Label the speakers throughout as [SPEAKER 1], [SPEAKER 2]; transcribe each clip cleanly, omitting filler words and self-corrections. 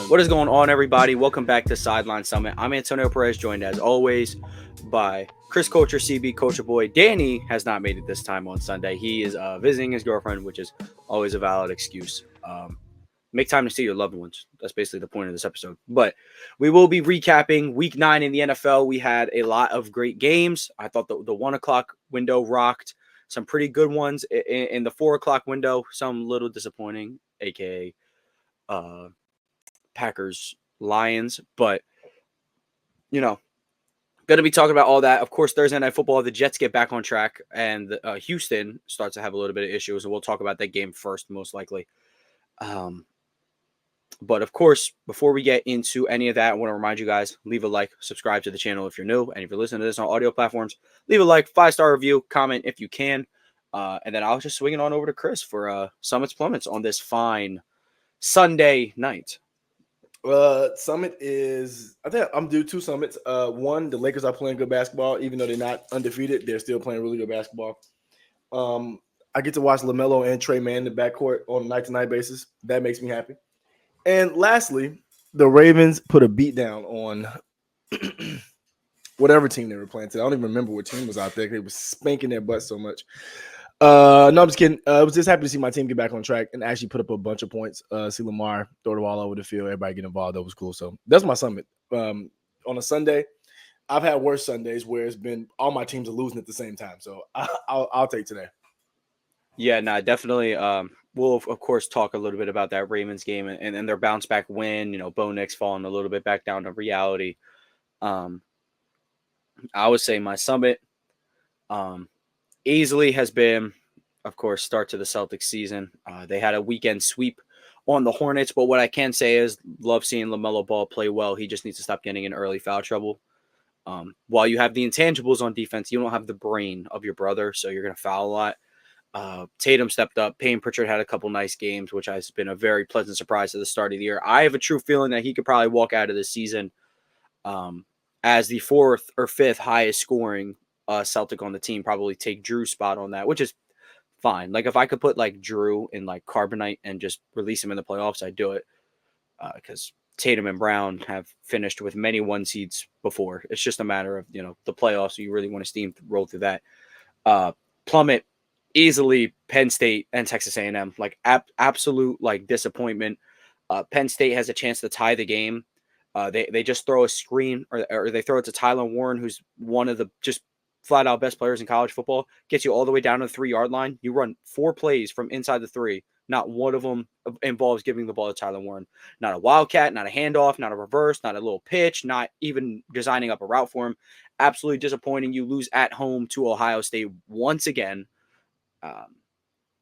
[SPEAKER 1] What is going on, everybody? Welcome back to Sideline Summit. I'm Antonio Perez, joined as always by Chris Coacher, CB Coacher Boy. Danny has not made it this time on Sunday. He is visiting his girlfriend, which is always a valid excuse. Make time to see your loved ones. That's basically the point of this episode. But we will be recapping Week 9 in the NFL. We had a lot of great games. I thought the 1 o'clock window rocked. Some pretty good ones in the 4 o'clock window. Some little disappointing, a.k.a. Packers, Lions, but going to be talking about all that. Of course, Thursday Night Football, the Jets get back on track, and Houston starts to have a little bit of issues, and we'll talk about that game first, most likely. But of course, before we get into any of that, I want to remind you guys, leave a like, subscribe to the channel if you're new, and if you're listening to this on audio platforms, leave a like, 5-star review, comment if you can, and then I'll just swing it on over to Chris for Summit's Plummets on this fine Sunday night.
[SPEAKER 2] Summit is, I think I'm due 2 summits. One, the Lakers are playing good basketball, even though they're not undefeated, they're still playing really good basketball. I get to watch LaMelo and Trey Mann in the backcourt on a night-to-night basis. That makes me happy. And lastly, the Ravens put a beat down on whatever team they were playing today. I don't even remember what team was out there. They were spanking their butts so much. No, I'm just kidding. I was just happy to see my team get back on track and actually put up a bunch of points. See Lamar throw the ball over the field. Everybody get involved. That was cool. So that's my summit. On a Sunday, I've had worse Sundays where it's been all my teams are losing at the same time. So I'll take today.
[SPEAKER 1] Yeah, no, definitely. We'll, of course, talk a little bit about that Ravens game and their bounce back win. Bo Nix falling a little bit back down to reality. I would say my summit easily has been, of course, start to the Celtics season. They had a weekend sweep on the Hornets, but what I can say is love seeing LaMelo Ball play well. He just needs to stop getting in early foul trouble. While you have the intangibles on defense, you don't have the brain of your brother, so you're going to foul a lot. Tatum stepped up. Payne Pritchard had a couple nice games, which has been a very pleasant surprise at the start of the year. I have a true feeling that he could probably walk out of this season as the 4th or 5th highest scoring Celtic on the team, probably take Drew's spot on that, which is fine. Like, if I could put, like, Drew in, like, Carbonite and just release him in the playoffs, I'd do it because Tatum and Brown have finished with many 1 seeds before. It's just a matter of, the playoffs, so you really want to roll through that. Plummet, easily Penn State and Texas A&M, like absolute like disappointment. Penn State has a chance to tie the game. They just throw a screen or they throw it to Tyler Warren, who's one of the just flat out best players in college football, gets you all the way down to the 3-yard line. You run 4 plays from inside the 3. Not one of them involves giving the ball to Tyler Warren. Not a wildcat, not a handoff, not a reverse, not a little pitch, not even designing up a route for him. Absolutely disappointing. You lose at home to Ohio State once again.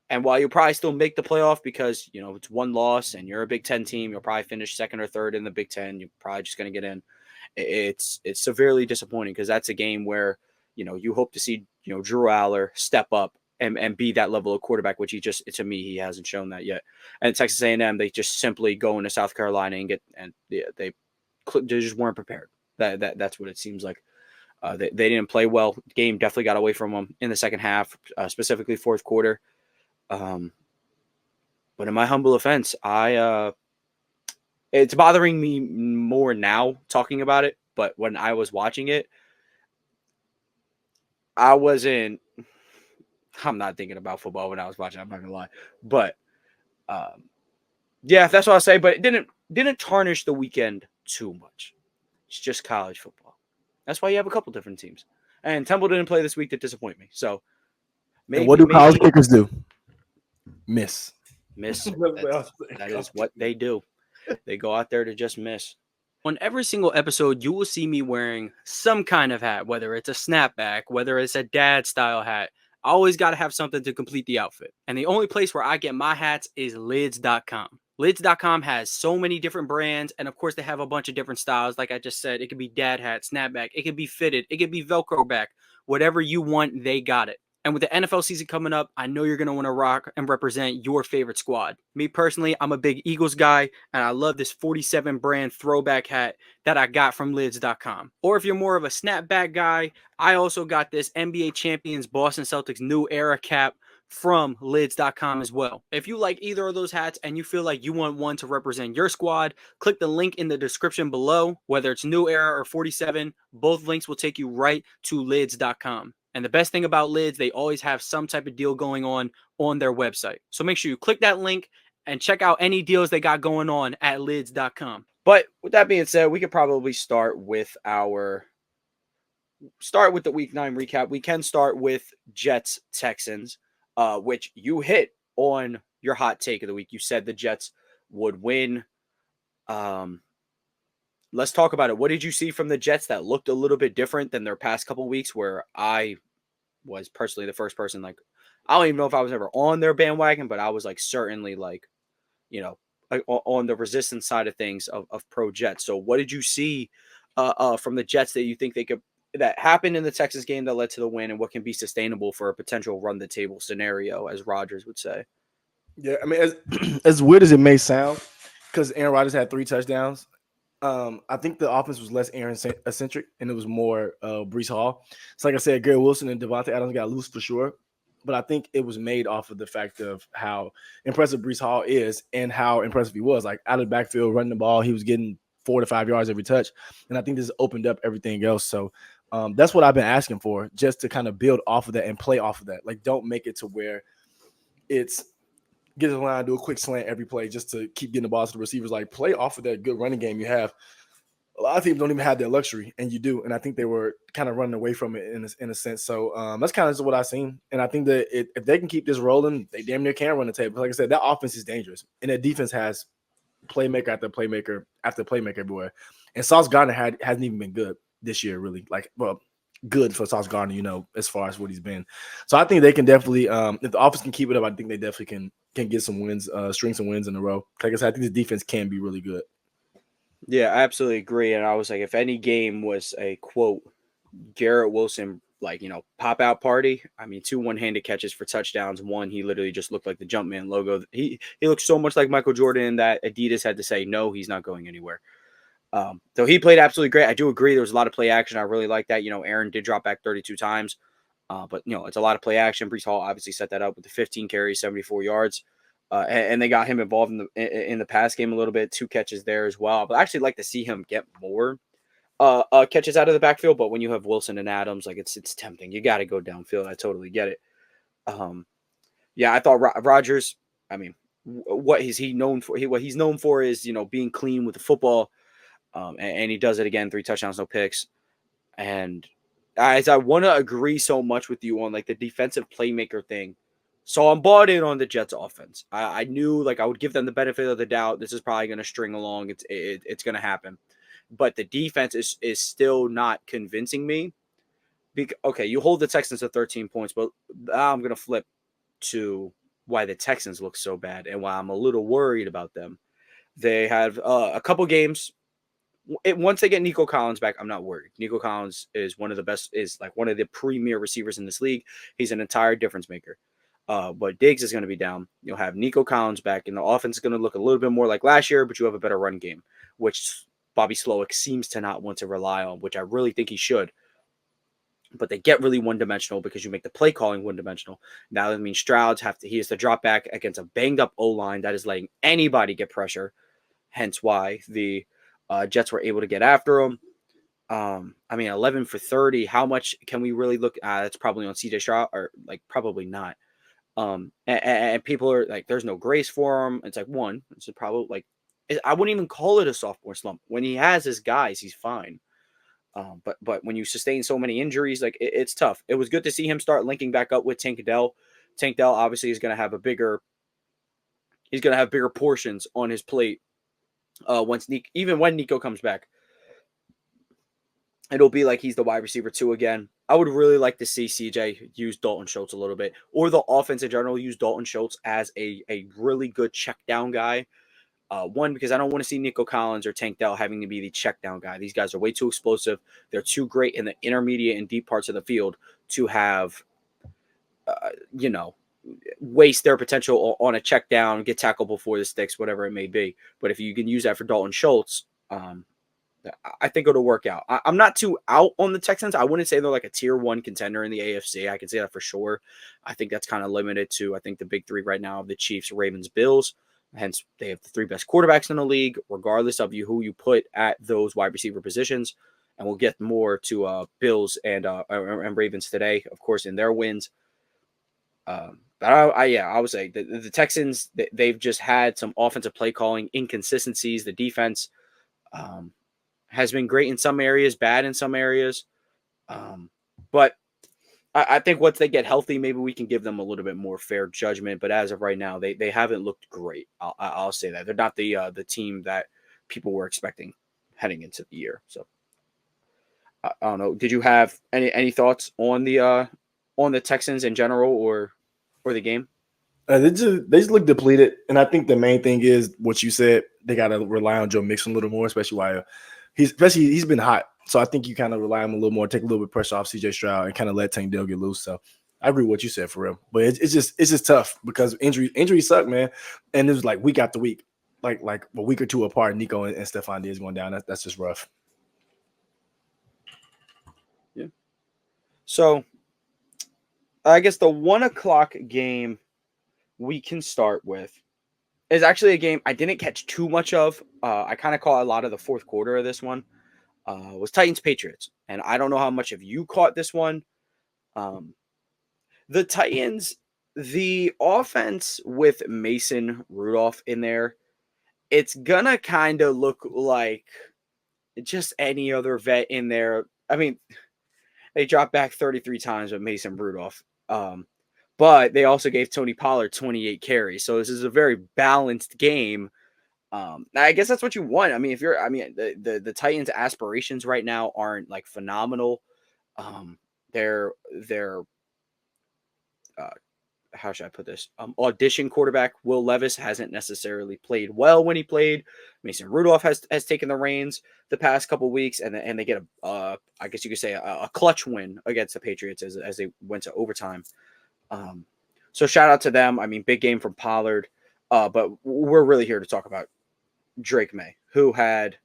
[SPEAKER 1] And while you'll probably still make the playoff because, it's 1 loss and you're a Big Ten team, you'll probably finish 2nd or 3rd in the Big Ten. You're probably just going to get in. It's severely disappointing because that's a game where, you hope to see, Drew Aller step up and be that level of quarterback, which to me, he hasn't shown that yet. And Texas A&M, they just simply go into South Carolina they just weren't prepared. That's what it seems like. They didn't play well. The game definitely got away from them in the second half, specifically 4th quarter. But in my humble offense, it's bothering me more now talking about it. But when I was watching it, I'm not thinking about football when I was watching. I'm not gonna lie, but yeah, that's what I say. But it didn't tarnish the weekend too much. It's just college football. That's why you have a couple different teams. And Temple didn't play this week to disappoint me. So
[SPEAKER 2] and what do college kickers do? Miss.
[SPEAKER 1] That is what they do. They go out there to just miss. On every single episode, you will see me wearing some kind of hat, whether it's a snapback, whether it's a dad style hat. I always got to have something to complete the outfit. And the only place where I get my hats is lids.com. Lids.com has so many different brands, and of course they have a bunch of different styles. Like I just said, it could be dad hat, snapback, it could be fitted, it could be Velcro back. Whatever you want, they got it. And with the NFL season coming up, I know you're going to want to rock and represent your favorite squad. Me personally, I'm a big Eagles guy, and I love this 47 brand throwback hat that I got from lids.com. Or if you're more of a snapback guy, I also got this NBA champions Boston Celtics new era cap from lids.com as well. If you like either of those hats and you feel like you want one to represent your squad, click the link in the description below. Whether it's New Era or 47, both links will take you right to lids.com. And the best thing about Lids, they always have some type of deal going on their website. So make sure you click that link and check out any deals they got going on at lids.com. But with that being said, we could probably start with the week 9 recap. We can start with Jets Texans, which you hit on your hot take of the week. You said the Jets would win. Let's talk about it. What did you see from the Jets that looked a little bit different than their past couple weeks, where I was personally the first person, like, I don't even know if I was ever on their bandwagon, but I was like certainly like, on the resistance side of things of pro Jets. So what did you see from the Jets that you think that happened in the Texas game that led to the win, and what can be sustainable for a potential run the table scenario, as Rodgers would say?
[SPEAKER 2] Yeah, I mean, as weird as it may sound, because Aaron Rodgers had 3 touchdowns, I think the offense was less Aaron-centric, and it was more Breece Hall. So like I said, Garrett Wilson and Devontae Adams got loose for sure, but I think it was made off of the fact of how impressive Breece Hall is and how impressive he was. Like, out of the backfield, running the ball, he was getting 4 to 5 yards every touch, and I think this opened up everything else. So that's what I've been asking for, just to kind of build off of that and play off of that. Like, don't make it to where it's get to the line, do a quick slant every play just to keep getting the ball to the receivers. Like, play off of that good running game you have. A lot of teams don't even have that luxury, and you do. And I think they were kind of running away from it in a sense. So that's kind of just what I've seen. And I think that if they can keep this rolling, they damn near can run the table. Like I said, that offense is dangerous, and that defense has playmaker after playmaker after playmaker everywhere. And Sauce Gardner hasn't even been good this year, really. Like, well, good for Sauce Gardner, as far as what he's been. So I think they can definitely, if the offense can keep it up, I think they definitely can get some wins, string some wins in a row. Like I said, I think the defense can be really good.
[SPEAKER 1] Yeah, I absolutely agree. And I was like, if any game was a quote Garrett Wilson, pop out party, I mean, 2 one-handed catches for touchdowns. One, he literally just looked like the Jumpman logo. He looked so much like Michael Jordan that Adidas had to say, no, he's not going anywhere. So he played absolutely great. I do agree. There was a lot of play action. I really like that. Aaron did drop back 32 times, but it's a lot of play action. Breece Hall obviously set that up with the 15 carries, 74 yards. And they got him involved in the pass game a little bit, 2 catches there as well. But I actually like to see him get more catches out of the backfield. But when you have Wilson and Adams, like, it's tempting. You got to go downfield. I totally get it. Yeah, I thought Rodgers, I mean, what is he known for? What he's known for is, being clean with the football. And he does it again, 3 touchdowns, no picks. And as I want to agree so much with you on like the defensive playmaker thing. So I'm bought in on the Jets offense. I knew, like, I would give them the benefit of the doubt. This is probably going to string along. It's going to happen. But the defense is still not convincing me. Okay, you hold the Texans to 13 points, but I'm going to flip to why the Texans look so bad and why I'm a little worried about them. They have a couple games. Once they get Nico Collins back, I'm not worried. Nico Collins is one of the premier receivers in this league. He's an entire difference maker. But Diggs is going to be down. You'll have Nico Collins back, and the offense is going to look a little bit more like last year, but you have a better run game, which Bobby Slowick seems to not want to rely on, which I really think he should. But they get really one-dimensional because you make the play calling one-dimensional. Now that means he has to drop back against a banged-up O-line that is letting anybody get pressure, hence why the Jets were able to get after him. 11 for 30. How much can we really look at? That's probably on CJ Stroud, or probably not. And people are like, there's no grace for him. It's it's probably I wouldn't even call it a sophomore slump. When he has his guys, he's fine. But when you sustain so many injuries, it's tough. It was good to see him start linking back up with Tank Dell. Tank Dell obviously is going to have bigger portions on his plate. Even when Nico comes back, it'll be like he's the wide receiver 2 again. I would really like to see CJ use Dalton Schultz a little bit, or the offense in general use Dalton Schultz as a really good check down guy. One, because I don't want to see Nico Collins or Tank Dell having to be the check down guy. These guys are way too explosive. They're too great in the intermediate and deep parts of the field to have, waste their potential on a check down, get tackled before the sticks, whatever it may be. But if you can use that for Dalton Schultz, I think it'll work out. I'm not too out on the Texans. I wouldn't say they're like a tier 1 contender in the AFC. I can say that for sure. I think that's kind of limited to, I think, the big 3 right now of the Chiefs, Ravens, Bills. Hence, they have the 3 best quarterbacks in the league, regardless of who you put at those wide receiver positions. And we'll get more to Bills and Ravens today, of course, in their wins. But I would say the Texans, they've just had some offensive play calling inconsistencies. The defense has been great in some areas, bad in some areas. But I think once they get healthy, maybe we can give them a little bit more fair judgment. But as of right now, they haven't looked great. I'll say that they're not the team that people were expecting heading into the year. So I don't know. Did you have any thoughts on the Texans in general or the game?
[SPEAKER 2] They just look depleted, and I think the main thing is what you said. They got to rely on Joe Mixon a little more, especially while he's been hot. So I think you kind of rely on him a little more, take a little bit of pressure off CJ Stroud, and kind of let Tank Dell get loose. So I agree with what you said for real, but it's just tough because injuries suck, man. And it was like week after week, like a week or two apart. Nico and Stephon Diggs going down. That's just rough.
[SPEAKER 1] Yeah. So I guess the 1:00 game we can start with is actually a game I didn't catch too much of. I kind of caught a lot of the fourth quarter of this one. Was Titans Patriots, and I don't know how much of you caught this one. The Titans, the offense with Mason Rudolph in there, it's gonna kind of look like just any other vet in there. I mean, they dropped back 33 times with Mason Rudolph. But they also gave Tony Pollard 28 carries. So this is a very balanced game. I guess that's what you want. I mean, the Titans' aspirations right now aren't like phenomenal. Their how should I put this? Audition quarterback Will Levis hasn't necessarily played well when he played. Mason Rudolph has taken the reins the past couple weeks, and they get I guess you could say a clutch win against the Patriots as they went to overtime. So shout out to them. I mean, big game from Pollard. But we're really here to talk about Drake May, who had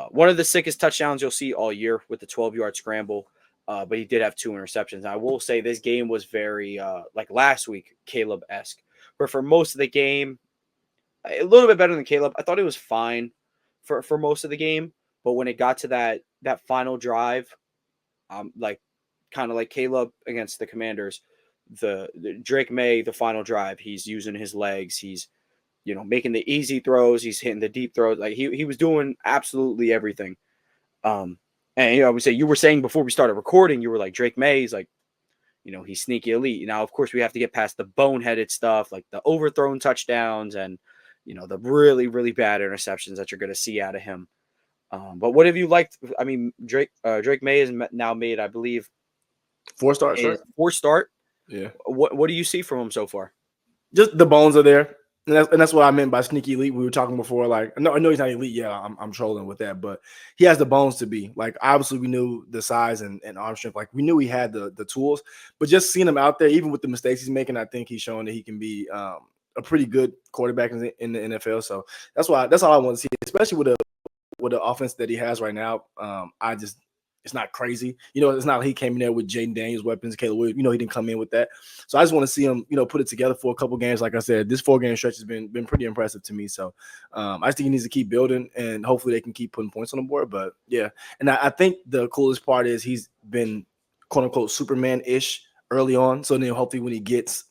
[SPEAKER 1] one of the sickest touchdowns you'll see all year with the 12-yard scramble. But he did have 2 interceptions. And I will say this game was very, like last week, Caleb-esque. Where for most of the game, a little bit better than Caleb. I thought it was fine for most of the game. But when it got to that final drive, like kind of like Caleb against the Commanders, the Drake May, the final drive, he's using his legs. He's, making the easy throws. He's hitting the deep throws. Like he was doing absolutely everything. And I would say you were saying before we started recording, you were like Drake May. He's like, he's sneaky elite. Now, of course, we have to get past the boneheaded stuff, like the overthrown touchdowns and the really really bad interceptions that you're going to see out of him. But what have you liked? I mean, Drake May has now made, I believe,
[SPEAKER 2] 4 starts, right?
[SPEAKER 1] 4 start.
[SPEAKER 2] Yeah.
[SPEAKER 1] What do you see from him so far?
[SPEAKER 2] Just the bones are there. And that's what I meant by sneaky elite. We were talking before, like, I know he's not elite. Yeah, I'm trolling with that, but he has the bones to be. Like, obviously, we knew the size and arm strength. Like, we knew he had the tools, but just seeing him out there, even with the mistakes he's making, I think he's showing that he can be a pretty good quarterback in the NFL. So that's all I want to see, especially with the offense that he has right now. It's not crazy. It's not like he came in there with Jaden Daniels weapons, Caleb Williams. He didn't come in with that. So I just want to see him, put it together for a couple games. Like I said, this 4-game stretch has been pretty impressive to me. So I just think he needs to keep building, and hopefully they can keep putting points on the board. But yeah, and I think the coolest part is he's been quote unquote Superman-ish early on. So then hopefully when he gets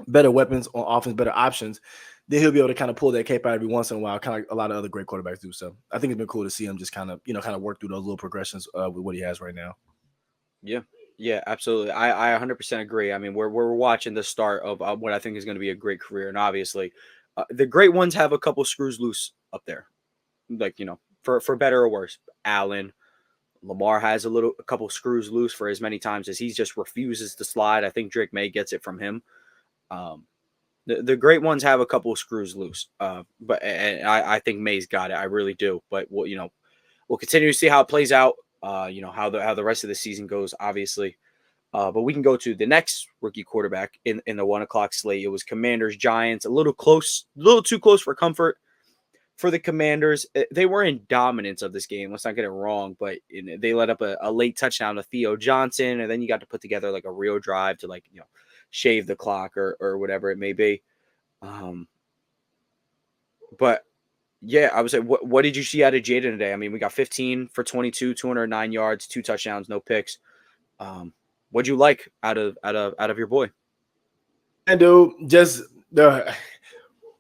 [SPEAKER 2] better weapons on offense, better options, then he'll be able to kind of pull that cape out every once in a while, kind of like a lot of other great quarterbacks do. So I think it's been cool to see him just kind of work through those little progressions with what he has right now.
[SPEAKER 1] Yeah, absolutely. I 100% agree. I mean, we're watching the start of what I think is going to be a great career, and obviously, the great ones have a couple screws loose up there, like for better or worse. Allen, Lamar has a couple screws loose for as many times as he just refuses to slide. I think Drake May gets it from him. The great ones have a couple of screws loose, but I think May's got it. I really do. But we'll continue to see how it plays out. How the rest of the season goes, obviously. But we can go to the next rookie quarterback in the 1:00 slate. It was Commanders Giants, a little too close for comfort. for the Commanders. They were in dominance of this game. Let's not get it wrong, but they let up a late touchdown to Theo Johnson, and then you got to put together like a real drive to shave the clock or whatever it may be. But yeah, I would say, what did you see out of Jaden today? I mean, we got 15 for 22, 209 yards, 2 touchdowns, no picks. What'd you like out of your boy?
[SPEAKER 2] And dude, just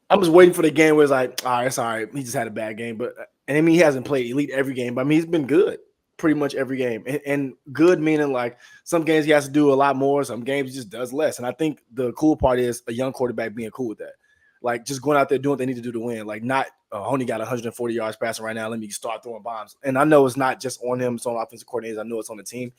[SPEAKER 2] I'm just waiting for the game where it's like, all right, it's all right. He just had a bad game, but and I mean he hasn't played elite every game, but I mean he's been good pretty much every game, and good meaning like some games he has to do a lot more, some games he just does less. And I think the cool part is a young quarterback being cool with that, like just going out there doing what they need to do to win, like not only got 140 yards passing right now. Let me start throwing bombs. And I know it's not just on him; it's on offensive coordinators. I know it's on the team.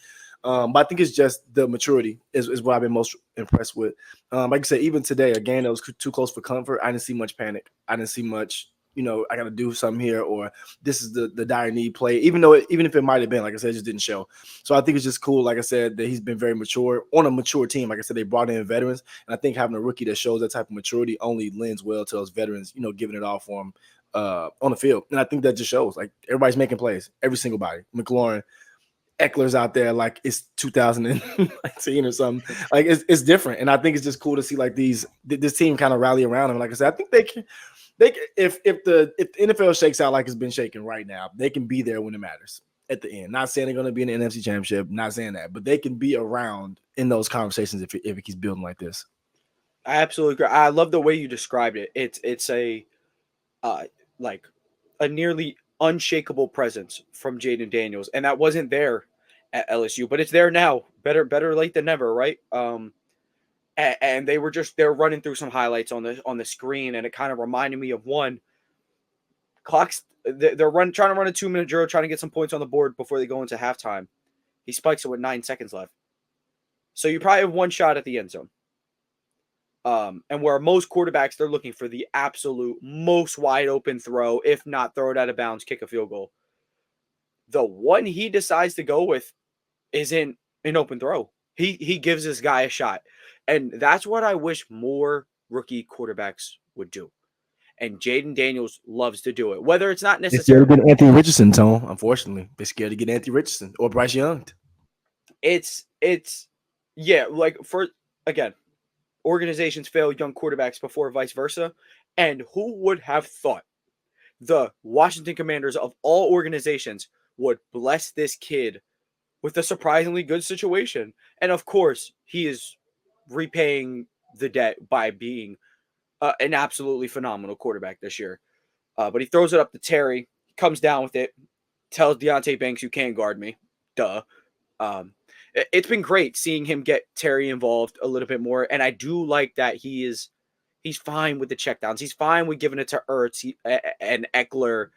[SPEAKER 2] But I think it's just the maturity is what I've been most impressed with. Like I said, even today, a game that was too close for comfort, I didn't see much panic. I didn't see much, I got to do something here, or this is the dire need play, even if it might have been, like I said, it just didn't show. So I think it's just cool, like I said, that he's been very mature on a mature team. Like I said, they brought in veterans, and I think having a rookie that shows that type of maturity only lends well to those veterans, giving it all for him on the field. And I think that just shows, like, everybody's making plays, every single body. McLaurin, Eckler's out there like it's 2019 or something. Like it's different, and I think it's just cool to see like this team kind of rally around him. Like I said, I think they can. If the NFL shakes out like it's been shaking right now, they can be there when it matters at the end. Not saying they're going to be in the NFC Championship, not saying that, but they can be around in those conversations if it keeps building like this.
[SPEAKER 1] I absolutely agree. I love the way you described it. It's a like a nearly unshakable presence from Jaden Daniels, and that wasn't there at LSU, but it's there now. Better late than never, right? And they're running through some highlights on the screen, and it kind of reminded me of one. Clocks they're trying to run a 2-minute drill, trying to get some points on the board before they go into halftime. He spikes it with 9 seconds left, so you probably have one shot at the end zone. And where most quarterbacks, they're looking for the absolute most wide open throw, if not throw it out of bounds, kick a field goal. The one he decides to go with isn't an open throw. He gives this guy a shot. And that's what I wish more rookie quarterbacks would do. And Jaden Daniels loves to do it. Whether it's not necessarily...
[SPEAKER 2] They're scared to get Anthony Richardson, Tone, unfortunately. They're scared to get Anthony Richardson or Bryce Young.
[SPEAKER 1] Yeah, like again, organizations fail young quarterbacks before vice versa. And who would have thought the Washington Commanders of all organizations would bless this kid with a surprisingly good situation? And of course, he is repaying the debt by being an absolutely phenomenal quarterback this year. But he throws it up to Terry, comes down with it, tells Deontay Banks, "You can't guard me." Duh. It's been great seeing him get Terry involved a little bit more, and I do like that he's fine with the checkdowns. He's fine with giving it to Ertz and Eckler,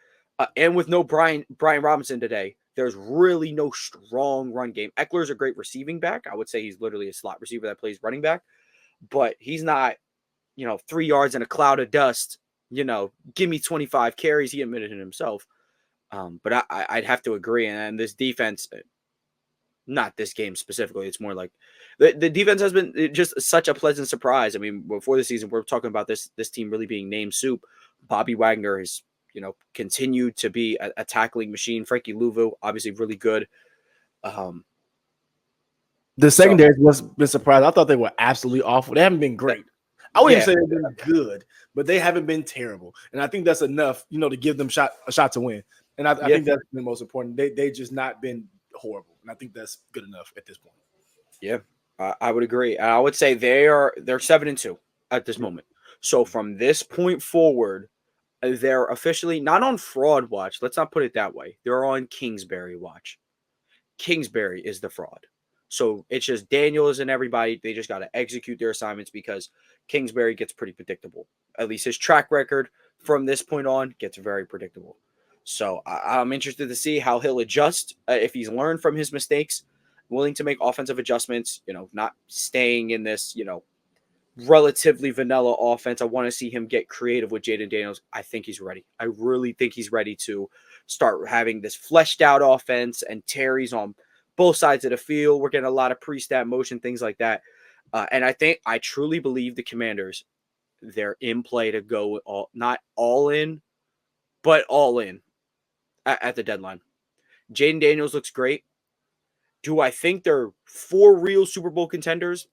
[SPEAKER 1] and with no Brian Robinson today. There's really no strong run game. Eckler's a great receiving back. I would say he's literally a slot receiver that plays running back, but he's not, 3 yards in a cloud of dust. Give me 25 carries. He admitted it himself. But I'd have to agree. And this defense, not this game specifically, it's more like the defense has been just such a pleasant surprise. I mean, before the season, we're talking about this team really being named soup. Bobby Wagner has, continued to be a tackling machine. Frankie Louvu, obviously really good.
[SPEAKER 2] The secondary was been surprised. I thought they were absolutely awful. They haven't been great. I wouldn't say they've been good, but they haven't been terrible. And I think that's enough, to give them a shot to win. And I think that's the most important. They just not been horrible. And I think that's good enough at this point.
[SPEAKER 1] Yeah, I would agree. I would say they're 7-2 at this moment. So from this point forward, they're officially not on fraud watch. Let's not put it that way. They're on Kingsbury watch. Kingsbury is the fraud. So it's just Daniels and everybody. They just got to execute their assignments because Kingsbury gets pretty predictable. At least his track record from this point on gets very predictable. So I'm interested to see how he'll adjust if he's learned from his mistakes, willing to make offensive adjustments, not staying in this, relatively vanilla offense. I want to see him get creative with Jaden Daniels. I think he's ready. I really think he's ready to start having this fleshed out offense, and Terry's on both sides of the field. We're getting a lot of pre-snap motion, things like that. And I truly believe the Commanders, they're in play to go not all in, but all in at the deadline. Jaden Daniels looks great. Do I think they're 4 real Super Bowl contenders?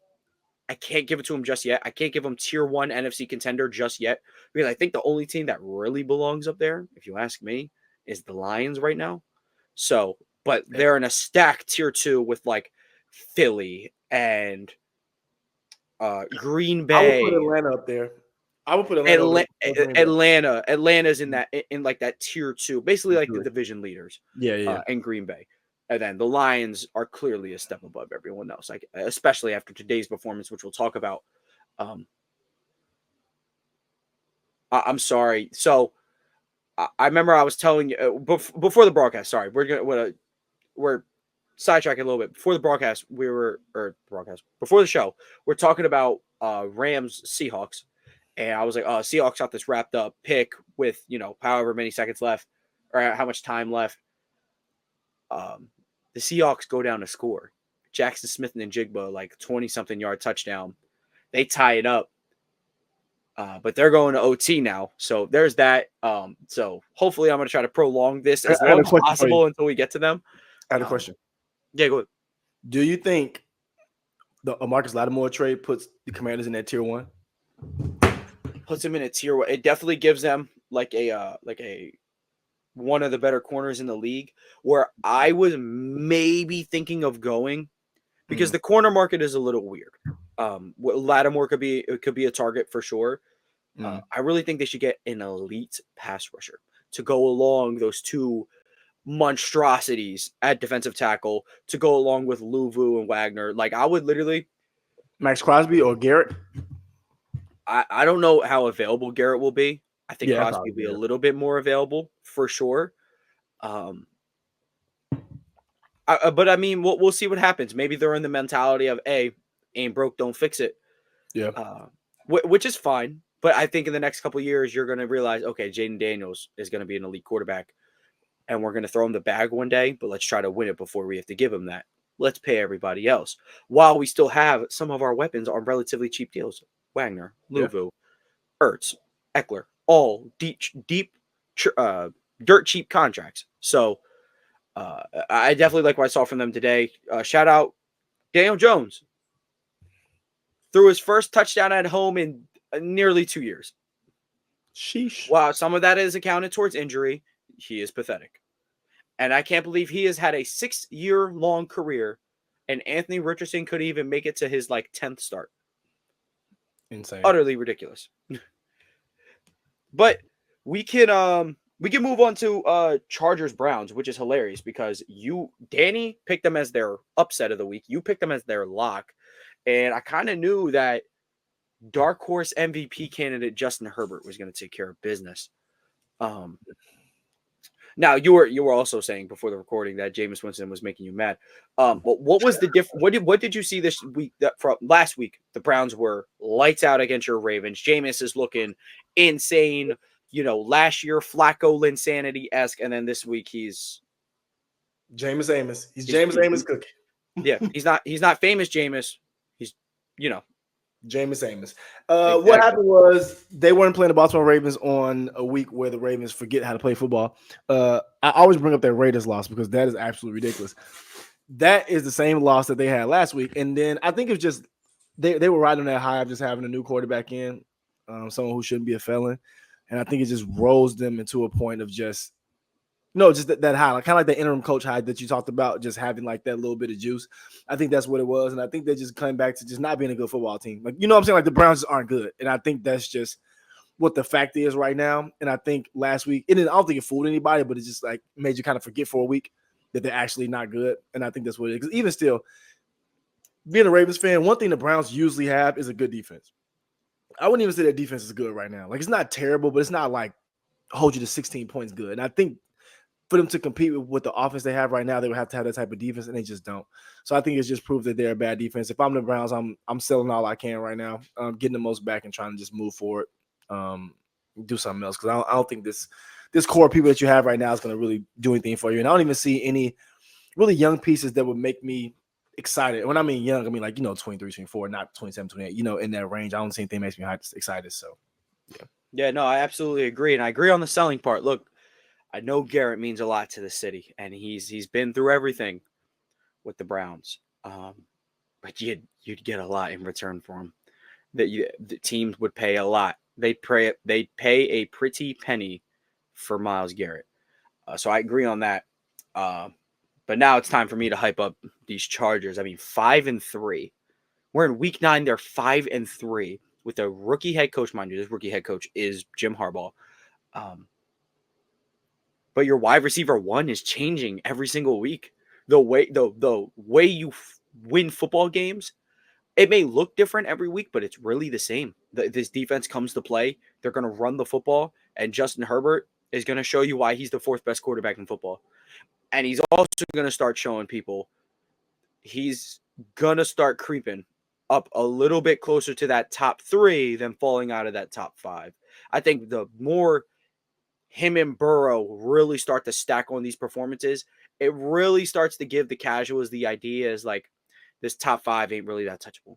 [SPEAKER 1] I can't give it to him just yet. I can't give him tier 1 NFC contender just yet because I think the only team that really belongs up there, if you ask me, is the Lions right now. So, but they're in a stacked tier 2 with like Philly and Green Bay.
[SPEAKER 2] I would put Atlanta up there. I would put Atlanta.
[SPEAKER 1] Atlanta's in that in like that tier 2, basically like the division leaders.
[SPEAKER 2] Yeah.
[SPEAKER 1] And Green Bay. And then the Lions are clearly a step above everyone else, like especially after today's performance, which we'll talk about. I'm sorry. So I remember I was telling you before the broadcast. Sorry, we're sidetracking a little bit. Before the broadcast, before the show, we're talking about Rams Seahawks, and I was like, Seahawks got this wrapped up pick with however many seconds left or how much time left. The Seahawks go down to score. Jackson Smith and Njigba, like 20-something yard touchdown. They tie it up. But they're going to OT now. So there's that. So hopefully I'm going to try to prolong this as long as possible until we get to them.
[SPEAKER 2] I had a question.
[SPEAKER 1] Yeah, go ahead.
[SPEAKER 2] Do you think the Marcus Lattimore trade puts the Commanders in that tier 1?
[SPEAKER 1] Puts them in a tier 1. It definitely gives them like a one of the better corners in the league, where I was maybe thinking of going because the corner market is a little weird. Lattimore could be a target for sure. I really think they should get an elite pass rusher to go along those 2 monstrosities at defensive tackle to go along with Luvu and Wagner. Like I would literally
[SPEAKER 2] Max Crosby or Garrett.
[SPEAKER 1] I don't know how available Garrett will be. I think Crosby will be a little bit more available for sure. But I mean, we'll see what happens. Maybe they're in the mentality of, ain't broke, don't fix it.
[SPEAKER 2] Yeah.
[SPEAKER 1] Which is fine. But I think in the next couple of years, you're going to realize, okay, Jaden Daniels is going to be an elite quarterback, and we're going to throw him the bag one day, but let's try to win it before we have to give him that. Let's pay everybody else. While we still have some of our weapons on relatively cheap deals. Wagner, Luvu, Ertz, Eckler, all deep, dirt cheap contracts. So I definitely like what I saw from them today. Shout out Daniel Jones. Threw his first touchdown at home in nearly 2 years.
[SPEAKER 2] Sheesh.
[SPEAKER 1] Wow, some of that is accounted towards injury. He is pathetic. And I can't believe he has had a 6-year-long career, and Anthony Richardson couldn't even make it to his 10th start.
[SPEAKER 2] Insane.
[SPEAKER 1] Utterly ridiculous. But we can move on to Chargers Browns, which is hilarious because Danny picked them as their upset of the week. You picked them as their lock. And I kind of knew that dark horse MVP candidate Justin Herbert was going to take care of business. Now you were also saying before the recording that Jameis Winston was making you mad. But what was the difference? What did you see this week? From last week, the Browns were lights out against your Ravens. Jameis is looking insane. Last year Flacco insanity-esque, and then this week he's
[SPEAKER 2] Jameis Amos. He's Jameis Amos cookie.
[SPEAKER 1] Yeah, he's not famous Jameis. He's
[SPEAKER 2] Jameis Amos.
[SPEAKER 1] Exactly.
[SPEAKER 2] What happened was they weren't playing the Baltimore Ravens on a week where the Ravens forget how to play football. I always bring up that Raiders loss because that is absolutely ridiculous. That is the same loss that they had last week. And then I think it's just they were riding on that high of just having a new quarterback in, someone who shouldn't be a felon. And I think it just rose them into a point of just that high, kind of like the interim coach high that you talked about, just having like that little bit of juice. I think that's what it was. And I think they just came back to just not being a good football team. Like, what I'm saying? Like the Browns just aren't good. And I think that's just what the fact is right now. And I think last week, I don't think it fooled anybody, but it just like made you kind of forget for a week that they're actually not good. And I think that's what it is. Because even still, being a Ravens fan, one thing the Browns usually have is a good defense. I wouldn't even say their defense is good right now. Like, it's not terrible, but it's not like hold you to 16 points good. And I think for them to compete with the offense they have right now, they would have to have that type of defense, and they just don't. So I think it's just proof that they're a bad defense. If I'm the Browns, I'm selling all I can right now, getting the most back and trying to just move forward, do something else. Because I don't think this core of people that you have right now is going to really do anything for you. And I don't even see any really young pieces that would make me excited. When I mean young, I mean like 23, 24, not 27, 28. In that range. I don't see anything that makes me excited. So
[SPEAKER 1] yeah, no, I absolutely agree, and I agree on the selling part. Look, I know Garrett means a lot to the city, and he's been through everything with the Browns. But you'd get a lot in return for him. The teams would pay a lot. They'd pay a pretty penny for Myles Garrett. So I agree on that. But now it's time for me to hype up these Chargers. I mean, 5-3. We're in week 9. They're 5-3 with a rookie head coach. Mind you, this rookie head coach is Jim Harbaugh. But your wide receiver 1 is changing every single week. The way you win football games, it may look different every week, but it's really the same. This defense comes to play. They're going to run the football, and Justin Herbert is going to show you why he's the 4th best quarterback in football. And he's also going to start showing people he's going to start creeping up a little bit closer to that top 3 than falling out of that top 5. I think the more him and Burrow really start to stack on these performances, it really starts to give the casuals the idea is like, this top 5 ain't really that touchable.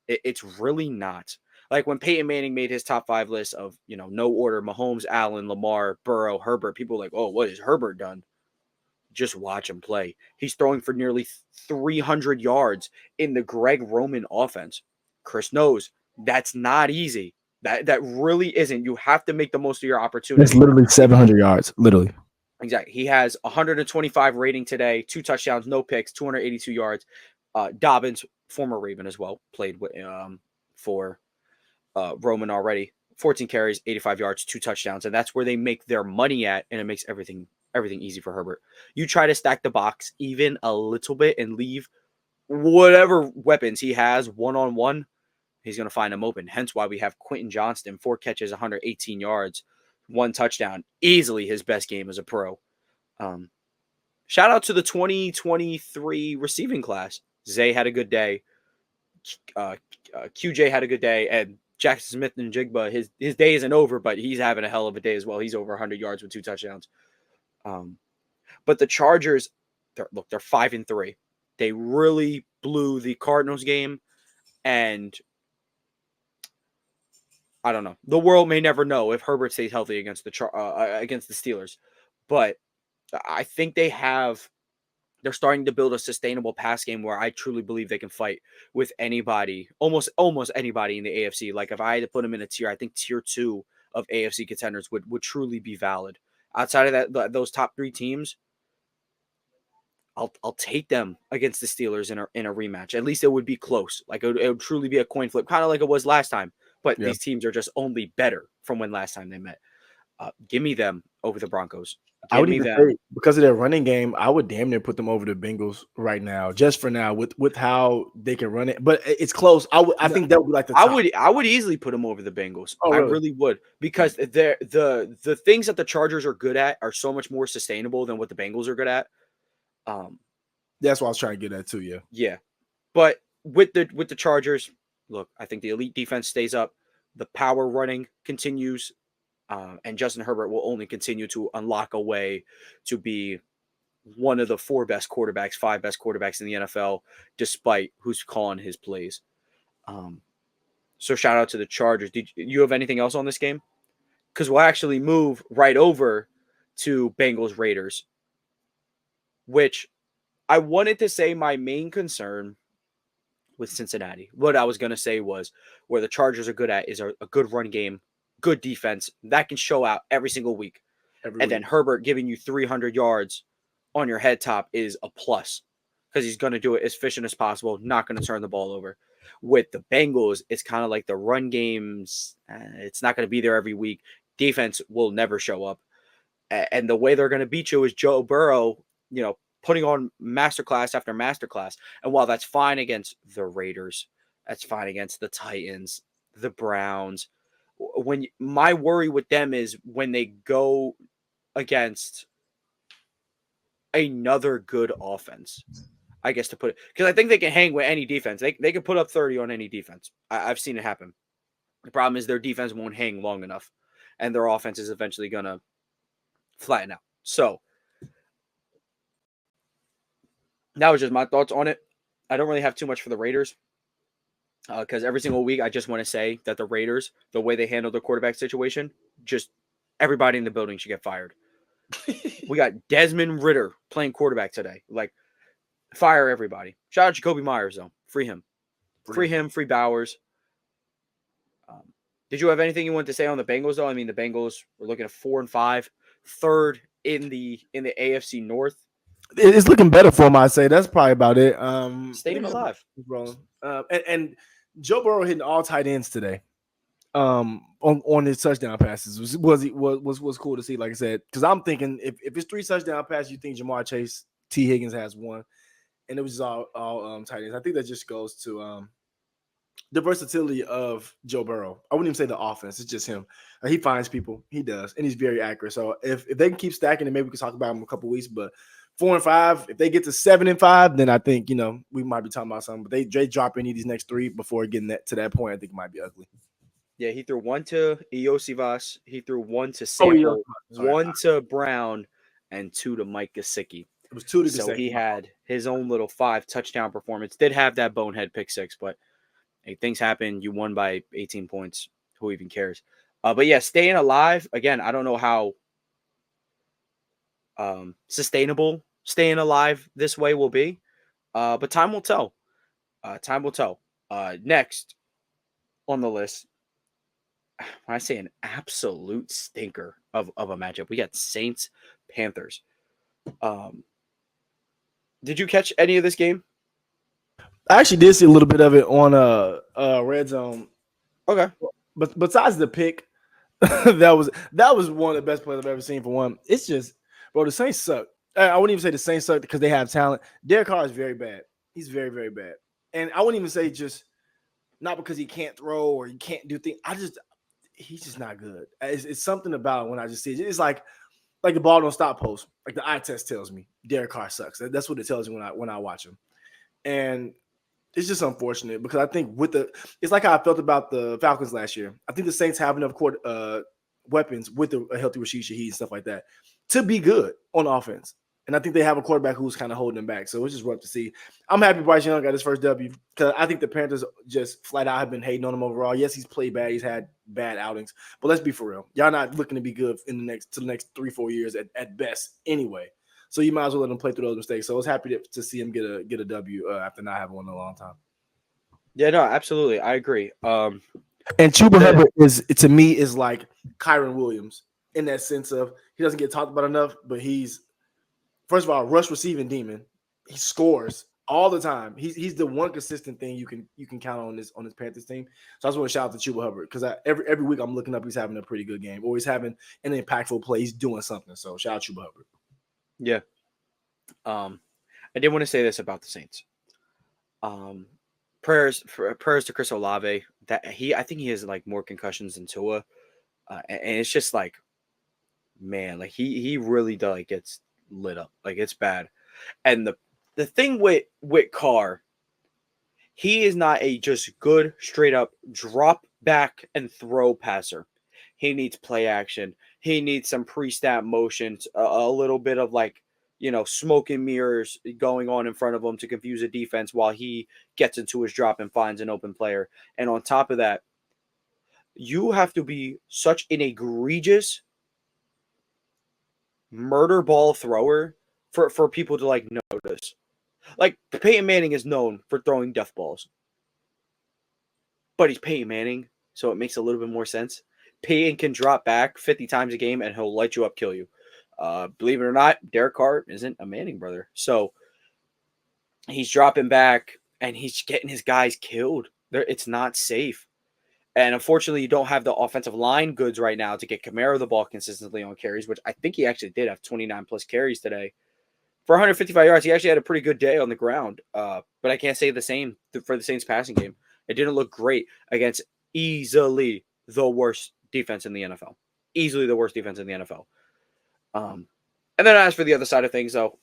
[SPEAKER 1] It's really not. Like when Peyton Manning made his top 5 list of, no order, Mahomes, Allen, Lamar, Burrow, Herbert, people were like, oh, what has Herbert done? Just watch him play. He's throwing for nearly 300 yards in the Greg Roman offense. Chris knows that's not easy. That really isn't. You have to make the most of your opportunity.
[SPEAKER 2] It's literally 700 yards, literally.
[SPEAKER 1] Exactly. He has 125 rating today, 2 touchdowns, no picks, 282 yards. Dobbins, former Raven as well, played for Roman already. 14 carries, 85 yards, 2 touchdowns, and that's where they make their money at, and it makes everything easy for Herbert. You try to stack the box even a little bit and leave whatever weapons he has one-on-one, he's going to find them open. Hence why we have Quentin Johnston, 4 catches, 118 yards, 1 touchdown. Easily his best game as a pro. Shout out to the 2023 receiving class. Zay had a good day. QJ had a good day. And Jackson Smith and Jigba, his day isn't over, but he's having a hell of a day as well. He's over 100 yards with 2 touchdowns. But the Chargers, they're 5-3. They really blew the Cardinals game. And I don't know. The world may never know if Herbert stays healthy against the Steelers. But I think they're starting to build a sustainable pass game where I truly believe they can fight with anybody, almost anybody in the AFC. Like if I had to put them in a tier, I think tier 2 of AFC contenders would truly be valid. Outside of that, those top 3 teams, I'll take them against the Steelers in a rematch. At least it would be close. Like it would truly be a coin flip, kind of like it was last time. But these teams are just only better from when last time they met. Give me them over the Broncos.
[SPEAKER 2] I would even say, because of their running game, I would damn near put them over the Bengals right now, just for now, with how they can run it. But it's close. I think that would be like the top.
[SPEAKER 1] I would easily put them over the Bengals.
[SPEAKER 2] Oh, really?
[SPEAKER 1] I really would, because the things that the Chargers are good at are so much more sustainable than what the Bengals are good at.
[SPEAKER 2] That's what I was trying to get at too. Yeah.
[SPEAKER 1] Yeah, but with the Chargers, look, I think the elite defense stays up, the power running continues. And Justin Herbert will only continue to unlock a way to be one of the 4 best quarterbacks, 5 best quarterbacks in the NFL, despite who's calling his plays. So shout out to the Chargers. Did you have anything else on this game? Because we'll actually move right over to Bengals Raiders, which I wanted to say my main concern with Cincinnati. What I was going to say was where the Chargers are good at is a good run game, good defense that can show out every single week. Then Herbert giving you 300 yards on your head top is a plus because he's going to do it as efficient as possible, not going to turn the ball over. With the Bengals, it's kind of like the run games. It's not going to be there every week. Defense will never show up. And the way they're going to beat you is Joe Burrow, putting on masterclass after masterclass. And while that's fine against the Raiders, that's fine against the Titans, the Browns. My worry with them is when they go against another good offense, I guess, to put it, because I think they can hang with any defense. They can put up 30 on any defense. I've seen it happen. The problem is their defense won't hang long enough, and their offense is eventually going to flatten out. So that was just my thoughts on it. I don't really have too much for the Raiders. Because every single week, I just want to say that the Raiders, the way they handle their quarterback situation, just everybody in the building should get fired. We got Desmond Ridder playing quarterback today. Like, fire everybody. Shout out Jacoby Myers, though. Free him. Free him, free Bowers. Did you have anything you wanted to say on the Bengals, though? I mean, the Bengals were looking at 4-5, third in the AFC North.
[SPEAKER 2] It's looking better for him, I'd say. That's probably about it.
[SPEAKER 1] Staying alive.
[SPEAKER 2] And Joe Burrow hitting all tight ends today. On his touchdown passes was cool to see, like I said, because I'm thinking if it's 3 touchdown passes, you think Jamar Chase, T. Higgins has 1, and it was all tight ends. I think that just goes to the versatility of Joe Burrow. I wouldn't even say the offense; it's just him. He finds people, he does, and he's very accurate. So if they can keep stacking, and maybe we can talk about him in a couple weeks. But 4-5, if they get to 7-5, then I think we might be talking about something. But they drop any of these next 3 before getting to that point. I think it might be ugly.
[SPEAKER 1] Yeah, he threw 1 to Iosivas. He threw 1 to Sample, 1 to Brown, and 2 to Mike Gesicki.
[SPEAKER 2] It was 2 to Gesicki.
[SPEAKER 1] So he had his own little 5 touchdown performance. Did have that bonehead pick 6, but hey, things happen. You won by 18 points. Who even cares? But yeah, staying alive. Again, I don't know how sustainable staying alive this way will be. But time will tell. Time will tell. Next on the list, when I say an absolute stinker of a matchup, we got Saints Panthers. Did you catch any of this game?
[SPEAKER 2] I actually did see a little bit of it on Red Zone.
[SPEAKER 1] Okay,
[SPEAKER 2] but besides the pick, that was one of the best plays I've ever seen. For one, it's just, bro, the Saints suck. I wouldn't even say the Saints suck because they have talent. Derek Carr is very bad. He's very, very bad, and I wouldn't even say just not because he can't throw or he can't do things. He's just not good. It's something about it when I just see it. It's like the ball don't stop post. Like the eye test tells me Derek Carr sucks. That's what it tells me when I watch him. And it's just unfortunate because I think it's like how I felt about the Falcons last year. I think the Saints have enough weapons with a healthy Rashid Shaheed and stuff like that to be good on offense. And I think they have a quarterback who's kind of holding them back. So it's just rough to see. I'm happy Bryce Young got his first W because I think the Panthers just flat out have been hating on him overall. Yes, he's played bad. He's had bad outings. But let's be for real. Y'all not looking to be good in the next 3-4 years at best anyway. So you might as well let him play through those mistakes. So I was happy to see him get a W after not having one in a long time.
[SPEAKER 1] Yeah, no, absolutely. I agree.
[SPEAKER 2] And Chuba Hubbard to me is like Kyron Williams in that sense of he doesn't get talked about enough, but he's, first of all, rush receiving demon. He scores all the time. He's the one consistent thing you can count on this Panthers team. So I just want to shout out to Chuba Hubbard because every week I'm looking up, he's having a pretty good game, or he's having an impactful play. He's doing something. So shout out Chuba Hubbard.
[SPEAKER 1] Yeah. I did want to say this about the Saints. Prayers to Chris Olave. I think he has like more concussions than Tua, and it's just like, man, like he really gets lit up. Like it's bad. And the thing with Carr, he is not a just good straight up drop back and throw passer. He needs play action. He needs some pre-snap motions, a little bit of smoke and mirrors going on in front of him to confuse a defense while he gets into his drop and finds an open player. And on top of that, you have to be such an egregious murder ball thrower for people to notice. Like Peyton Manning is known for throwing death balls, but he's Peyton Manning, so it makes a little bit more sense. Peyton can drop back 50 times a game and he'll light you up, kill you. Believe it or not, Derek Carr isn't a Manning brother, so he's dropping back and he's getting his guys killed. It's not safe. And unfortunately, you don't have the offensive line goods right now to get Kamara the ball consistently on carries, which I think he actually did have 29 plus carries today. For 155 yards, he actually had a pretty good day on the ground. But I can't say the same for the Saints passing game. It didn't look great against easily the worst defense in the NFL. Easily the worst defense in the NFL. And then as for the other side of things, though,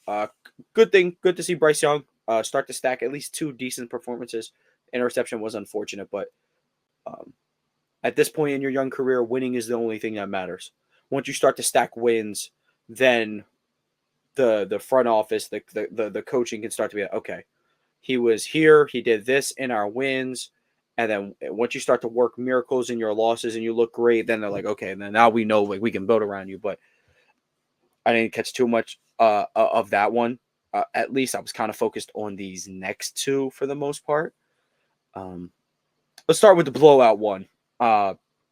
[SPEAKER 1] good to see Bryce Young start to stack at least 2 decent performances. Interception was unfortunate, but at this point in your young career, winning is the only thing that matters. Once you start to stack wins, then the front office, the coaching can start to be okay. He was here. He did this in our wins, And then once you start to work miracles in your losses and you look great, then they're like, okay, then now we know like we can build around you. But I didn't catch too much of that one. At least I was kind of focused on these next two for the most part. Let's start with the blowout one.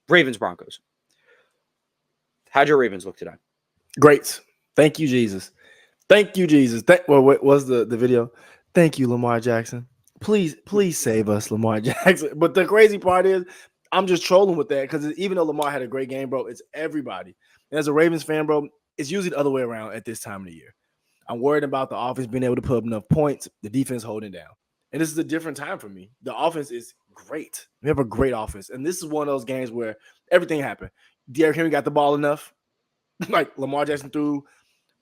[SPEAKER 1] Ravens Broncos. How'd your Ravens look today?
[SPEAKER 2] Great. Thank you, Jesus. Thank you, Jesus. What was the video? Thank you, Lamar Jackson. Please save us, Lamar Jackson. But the crazy part is, I'm just trolling with that because even though Lamar had a great game, bro, it's everybody. And as a Ravens fan, bro, it's usually the other way around at this time of the year. I'm worried about the offense being able to put up enough points, the defense holding down. And this is a different time for me. The offense is great. We have a great offense. And this is one of those games where everything happened. Derrick Henry got the ball enough. Like Lamar Jackson threw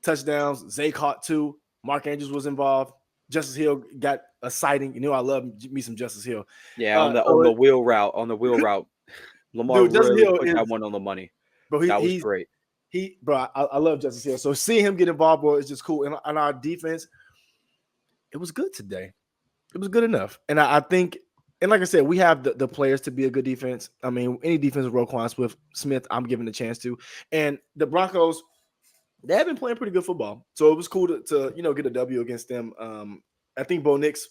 [SPEAKER 2] touchdowns. Zay caught 2. Mark Andrews was involved. Justice Hill got a sighting. You know I love me some Justice Hill.
[SPEAKER 1] Yeah, on the wheel route, Lamar
[SPEAKER 2] dude, Justice
[SPEAKER 1] really
[SPEAKER 2] Hill
[SPEAKER 1] put
[SPEAKER 2] is,
[SPEAKER 1] that one on the money.
[SPEAKER 2] Bro,
[SPEAKER 1] that was great.
[SPEAKER 2] I love Justice Hill. So seeing him get involved, bro, is just cool. And our defense, it was good today. It was good enough. And I think, and like I said, we have the players to be a good defense. I mean, any defense with Roquan Smith, I'm giving a chance to. And the Broncos, they have been playing pretty good football. So it was cool to get a W against them. I think Bo Nix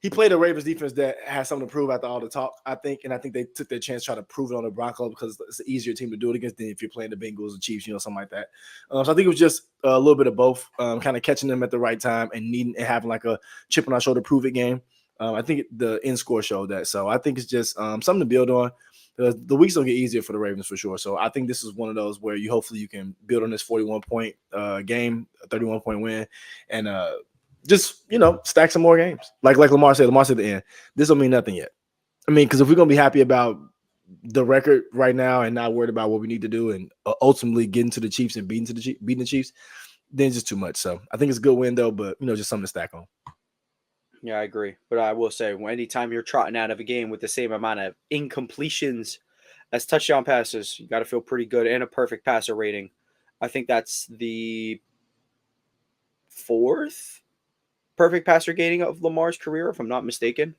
[SPEAKER 2] he played a Ravens defense that has something to prove after all the talk, I think. And I think they took their chance to try to prove it on the Broncos because it's an easier team to do it against than if you're playing the Bengals or Chiefs, something like that. So I think it was just a little bit of both, kind of catching them at the right time and having like a chip on our shoulder prove it game. I think the end score showed that. So I think it's just something to build on. The weeks will get easier for the Ravens for sure. So I think this is one of those where hopefully you can build on this 41-point game, a 31-point win, and just stack some more games. Like Lamar said at the end, this don't mean nothing yet. I mean, because if we're gonna be happy about the record right now and not worried about what we need to do and ultimately getting to the Chiefs and beating the Chiefs, then it's just too much. So I think it's a good win though, but just something to stack on.
[SPEAKER 1] Yeah, I agree. But I will say, anytime you're trotting out of a game with the same amount of incompletions as touchdown passes, you got to feel pretty good and a perfect passer rating. I think that's the 4th perfect passer rating of Lamar's career, if I'm not mistaken.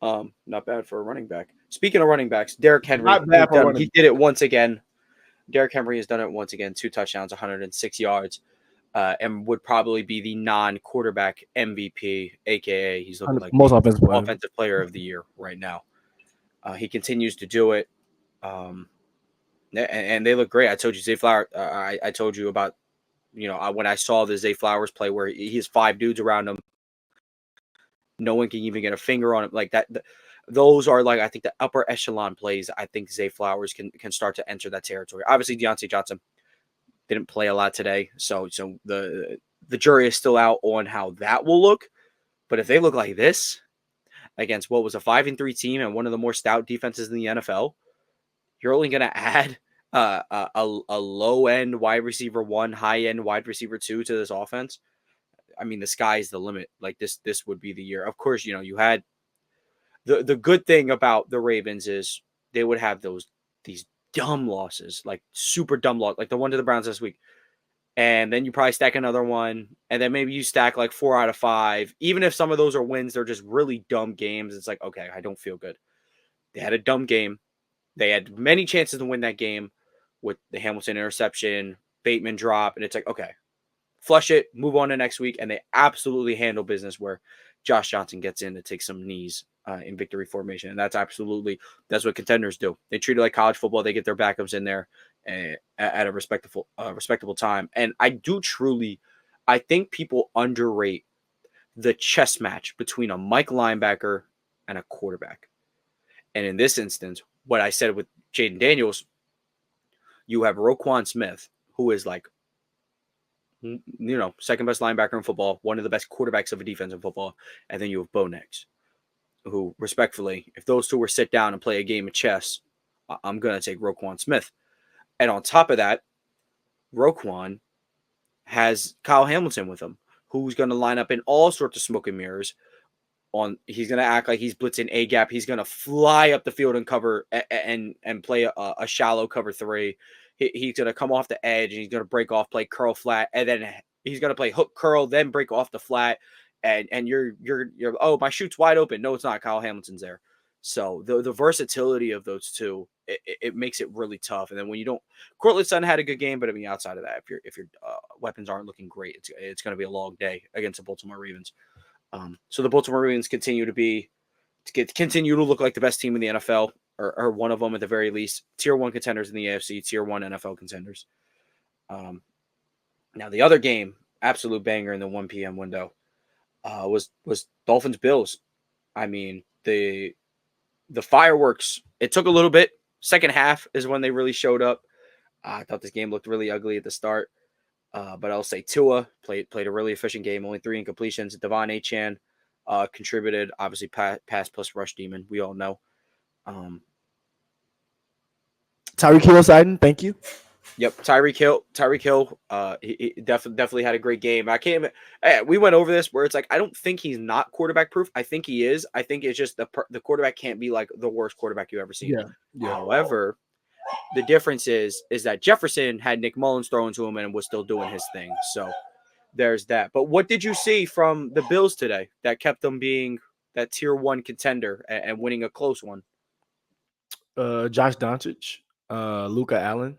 [SPEAKER 1] Not bad for a running back. Speaking of running backs, Derrick Henry, he did it once again. Derrick Henry has done it once again. 2 touchdowns, 106 yards. And would probably be the non-quarterback MVP, aka he's looking like
[SPEAKER 2] most
[SPEAKER 1] offensive player of the year right now. He continues to do it, and they look great. I told you Zay Flowers. I told you about when I saw the Zay Flowers play where he has 5 dudes around him. No one can even get a finger on him like that. Those are I think the upper echelon plays. I think Zay Flowers can start to enter that territory. Obviously, Deontay Johnson didn't play a lot today, so the jury is still out on how that will look. But if they look like this against what was a 5-3 team and one of the more stout defenses in the NFL, you're only going to add a low end wide receiver 1, high end wide receiver 2 to this offense. I mean, the sky's the limit. Like this would be the year. Of course, you had the good thing about the Ravens is they would have these dumb losses, like super dumb loss, like the one to the Browns this week. And then you probably stack another one. And then maybe you stack like 4 out of 5. Even if some of those are wins, they're just really dumb games. It's like, okay, I don't feel good. They had a dumb game. They had many chances to win that game with the Hamilton interception, Bateman drop. And it's like, okay, flush it, move on to next week. And they absolutely handle business where Josh Johnson gets in to take some knees in victory formation. And that's what contenders do. They treat it like college football. They get their backups in there at a respectable time. And I think people underrate the chess match between a Mike linebacker and a quarterback. And in this instance, what I said with Jaden Daniels, you have Roquan Smith, who is second best linebacker in football, one of the best quarterbacks of a defense in football. And then you have Bo Nix, who, respectfully, if those two were sit down and play a game of chess, I'm going to take Roquan Smith. And on top of that, Roquan has Kyle Hamilton with him, who's going to line up in all sorts of smoke and mirrors. He's going to act like he's blitzing A gap. He's going to fly up the field and cover and play a shallow cover 3. He's going to come off the edge and he's going to break off, play curl flat, and then he's going to play hook curl, then break off the flat. And you're oh, my shoot's wide open. No, it's not. Kyle Hamilton's there. So the versatility of those two, it makes it really tough. And then when you don't, Cortland Sutton had a good game, but I mean outside of that, if your weapons aren't looking great, it's going to be a long day against the Baltimore Ravens. So the Baltimore Ravens continue to look like the best team in the NFL, or one of them at the very least. Tier 1 contenders in the AFC, Tier 1 NFL contenders. Now the other game, absolute banger in the 1 p.m. window, was Dolphins Bills. I mean the fireworks. It took a little bit. Second half is when they really showed up. I thought this game looked really ugly at the start, but I'll say Tua played a really efficient game. Only 3 incompletions. Devon Achane contributed. Obviously, pass plus rush demon. We all know.
[SPEAKER 2] Tyreek Hill siding. Thank you.
[SPEAKER 1] Yep, Tyreek Hill. He definitely had a great game. We went over this where it's like I don't think he's not quarterback proof. I think he is. I think it's just the quarterback can't be like the worst quarterback you've ever seen.
[SPEAKER 2] Yeah.
[SPEAKER 1] However, the difference is that Jefferson had Nick Mullins throwing to him and was still doing his thing. So there's that. But what did you see from the Bills today that kept them being that tier 1 contender and winning a close one?
[SPEAKER 2] Josh Doncic, Luka Allen,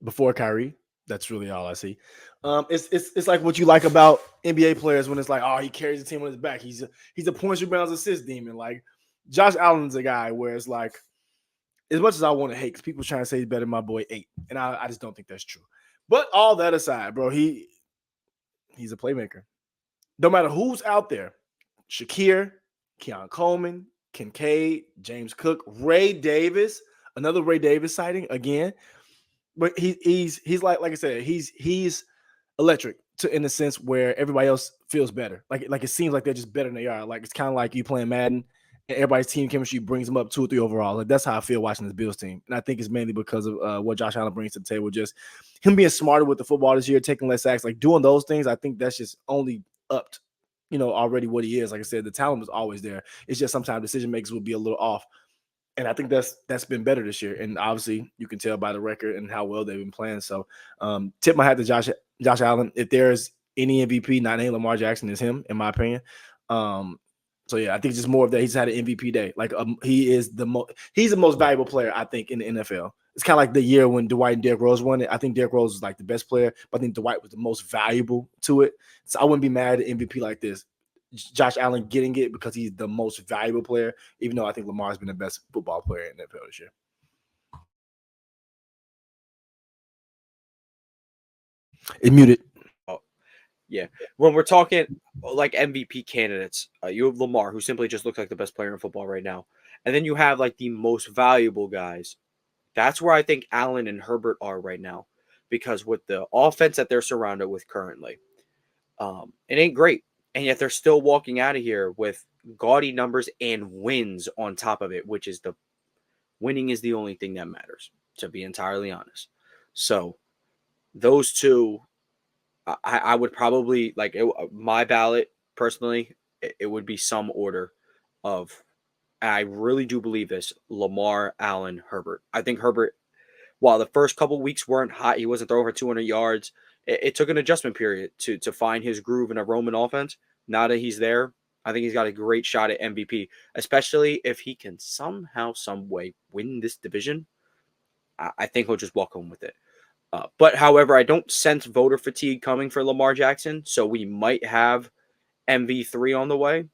[SPEAKER 2] before Kyrie. That's really all I see. It's like what you like about NBA players when it's like, oh, he carries the team on his back. He's a points, rebounds, assist demon. Like Josh Allen's a guy where it's like, as much as I want to hate, because people trying to say he's better than my boy 8, and I just don't think that's true. But all that aside, bro, he's a playmaker. No matter who's out there, Shakir, Keon Coleman, Kincaid, James Cook, Ray Davis, another Ray Davis sighting again. But he's like I said, he's electric in the sense where everybody else feels better. Like it seems like they're just better than they are. Like it's kind of like you playing Madden and everybody's team chemistry brings them up 2 or 3 overall. Like that's how I feel watching this Bills team. And I think it's mainly because of what Josh Allen brings to the table, just him being smarter with the football this year, taking less sacks, like doing those things. I think that's just only upped, already what he is. Like I said, the talent was always there. It's just sometimes decision makers will be a little off. And I think that's been better this year. And obviously you can tell by the record and how well they've been playing. So tip my hat to Josh Allen. If there's any MVP, not named Lamar Jackson, is him, in my opinion. So yeah, I think it's just more of that. He's had an MVP day. Like he's the most valuable player, I think, in the NFL. It's kind of like the year when Dwight and Derrick Rose won it. I think Derrick Rose was like the best player, but I think Dwight was the most valuable to it. So I wouldn't be mad at MVP like this. Josh Allen getting it because he's the most valuable player, even though I think Lamar's been the best football player in the NFL this year. It's muted.
[SPEAKER 1] Oh, yeah. When we're talking like MVP candidates, you have Lamar, who simply just looks like the best player in football right now. And then you have like the most valuable guys. That's where I think Allen and Herbert are right now, because with the offense that they're surrounded with currently, it ain't great. And yet they're still walking out of here with gaudy numbers and wins on top of it, which is winning is the only thing that matters, to be entirely honest. So those two, I would probably like my ballot personally. It would be some order of, and I really do believe this: Lamar, Allen, Herbert. I think Herbert, while the first couple weeks weren't hot, he wasn't throwing for 200 yards. It took an adjustment period to find his groove in a Roman offense. Now that he's there, I think he's got a great shot at MVP, especially if he can somehow, some way win this division. I think he'll just walk home with it. But however, I don't sense voter fatigue coming for Lamar Jackson, so we might have MV3 on the way,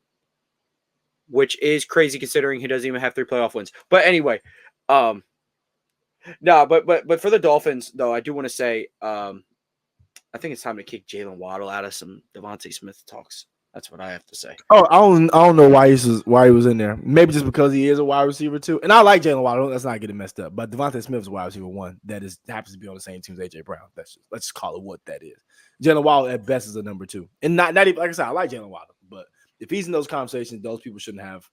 [SPEAKER 1] which is crazy considering he doesn't even have 3 playoff wins. But anyway, but for the Dolphins, though, I do want to say, I think it's time to kick Jalen Waddle out of some Devontae Smith talks. That's what I have to say.
[SPEAKER 2] Oh, I don't know why he was in there. Maybe just because he is a wide receiver too. And I like Jalen Waddle. Let's not get it messed up. But Devontae Smith is wide receiver 1. That happens to be on the same team as AJ Brown. Let's just call it what that is. Jalen Waddle at best is a number 2. And not even, like I said, I like Jalen Waddle. But if he's in those conversations, those people shouldn't have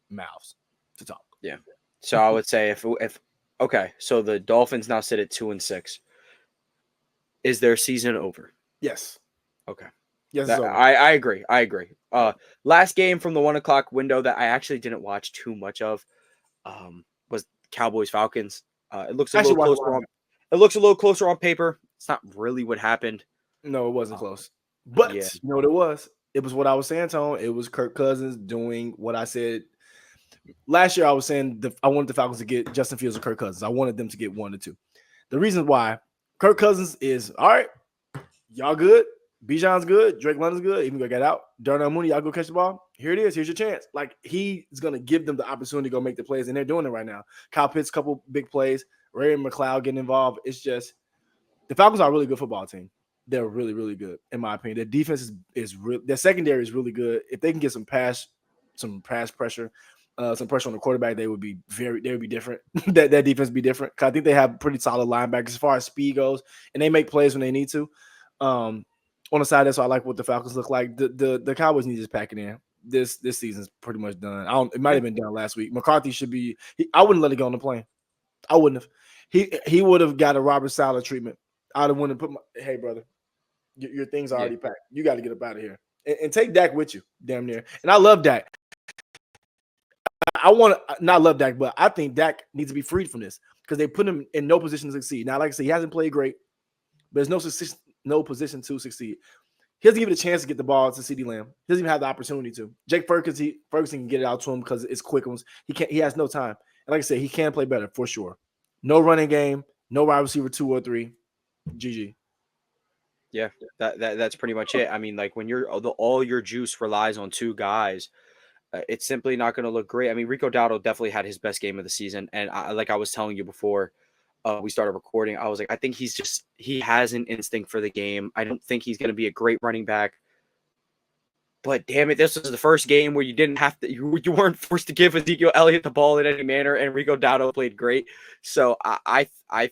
[SPEAKER 2] mouths to talk.
[SPEAKER 1] Yeah. So I would say if okay, so the Dolphins now sit at 2-6. Is their season over?
[SPEAKER 2] Yes.
[SPEAKER 1] Okay.
[SPEAKER 2] Yes,
[SPEAKER 1] I agree. Last game from the 1:00 window that I actually didn't watch too much of was Cowboys Falcons. It looks a little closer. It looks a little closer on paper. It's not really what happened.
[SPEAKER 2] No, it wasn't close. But yeah. You know what it was? It was what I was saying, Tone. It was Kirk Cousins doing what I said. Last year I was saying I wanted the Falcons to get Justin Fields or Kirk Cousins. I wanted them to get 1 or 2. The reason why Kirk Cousins is all right. Y'all good. Bijan's good. Drake London's good. Even though I got out. Darnell Mooney, y'all go catch the ball. Here it is. Here's your chance. Like, he's going to give them the opportunity to go make the plays, and they're doing it right now. Kyle Pitts, couple big plays. Ray McLeod getting involved. It's just the Falcons are a really good football team. They're really, really good, in my opinion. Their defense is real. Their secondary is really good. If they can get some pass pressure, some pressure on the quarterback, they would be different. that defense would be different. I think they have pretty solid linebackers as far as speed goes, and they make plays when they need to. On the side, that's why I like what the Falcons look like. The Cowboys need to just pack it in. This season's pretty much done. It might have been done last week. McCarthy should be. I wouldn't let it go on the plane. I wouldn't have. He would have got a Robert Saleh treatment. I'd have wanted to put hey brother, your things are already packed. You got to get up out of here and take Dak with you, damn near. And I love Dak. I want to not love Dak, but I think Dak needs to be freed from this because they put him in no position to succeed. Now, like I said, he hasn't played great, but there's no position to succeed. He doesn't give it a chance to get the ball to CeeDee Lamb. He doesn't even have the opportunity to. Jake Ferguson can get it out to him because it's quick ones. He has no time. And like I said, he can play better for sure. No running game, no wide receiver 2 or 3. GG.
[SPEAKER 1] Yeah, that's pretty much it. I mean, like when all your juice relies on 2 guys, it's simply not going to look great. I mean, Rico Dowdle definitely had his best game of the season, and like I was telling you before we started recording, I was like, I think he has an instinct for the game. I don't think he's going to be a great running back, but damn it, this was the first game where you didn't have to, you weren't forced to give Ezekiel Elliott the ball in any manner, and Rico Dowdle played great. So I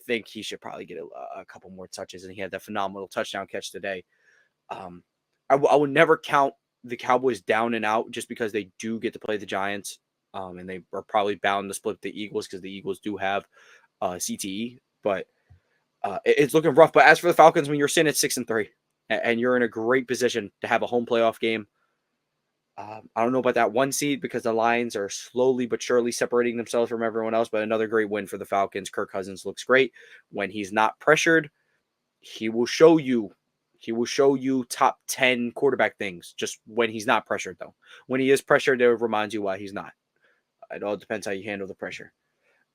[SPEAKER 1] think he should probably get a couple more touches, and he had that phenomenal touchdown catch today. I would never count the Cowboys down and out just because they do get to play the Giants, and they are probably bound to split the Eagles because the Eagles do have CTE, but it's looking rough. But as for the Falcons, when you're sitting at 6-3 and you're in a great position to have a home playoff game, I don't know about that 1 seed because the Lions are slowly but surely separating themselves from everyone else, but another great win for the Falcons. Kirk Cousins looks great. When he's not pressured, he will show you top 10 quarterback things just when he's not pressured, though. When he is pressured, it reminds you why he's not. It all depends how you handle the pressure.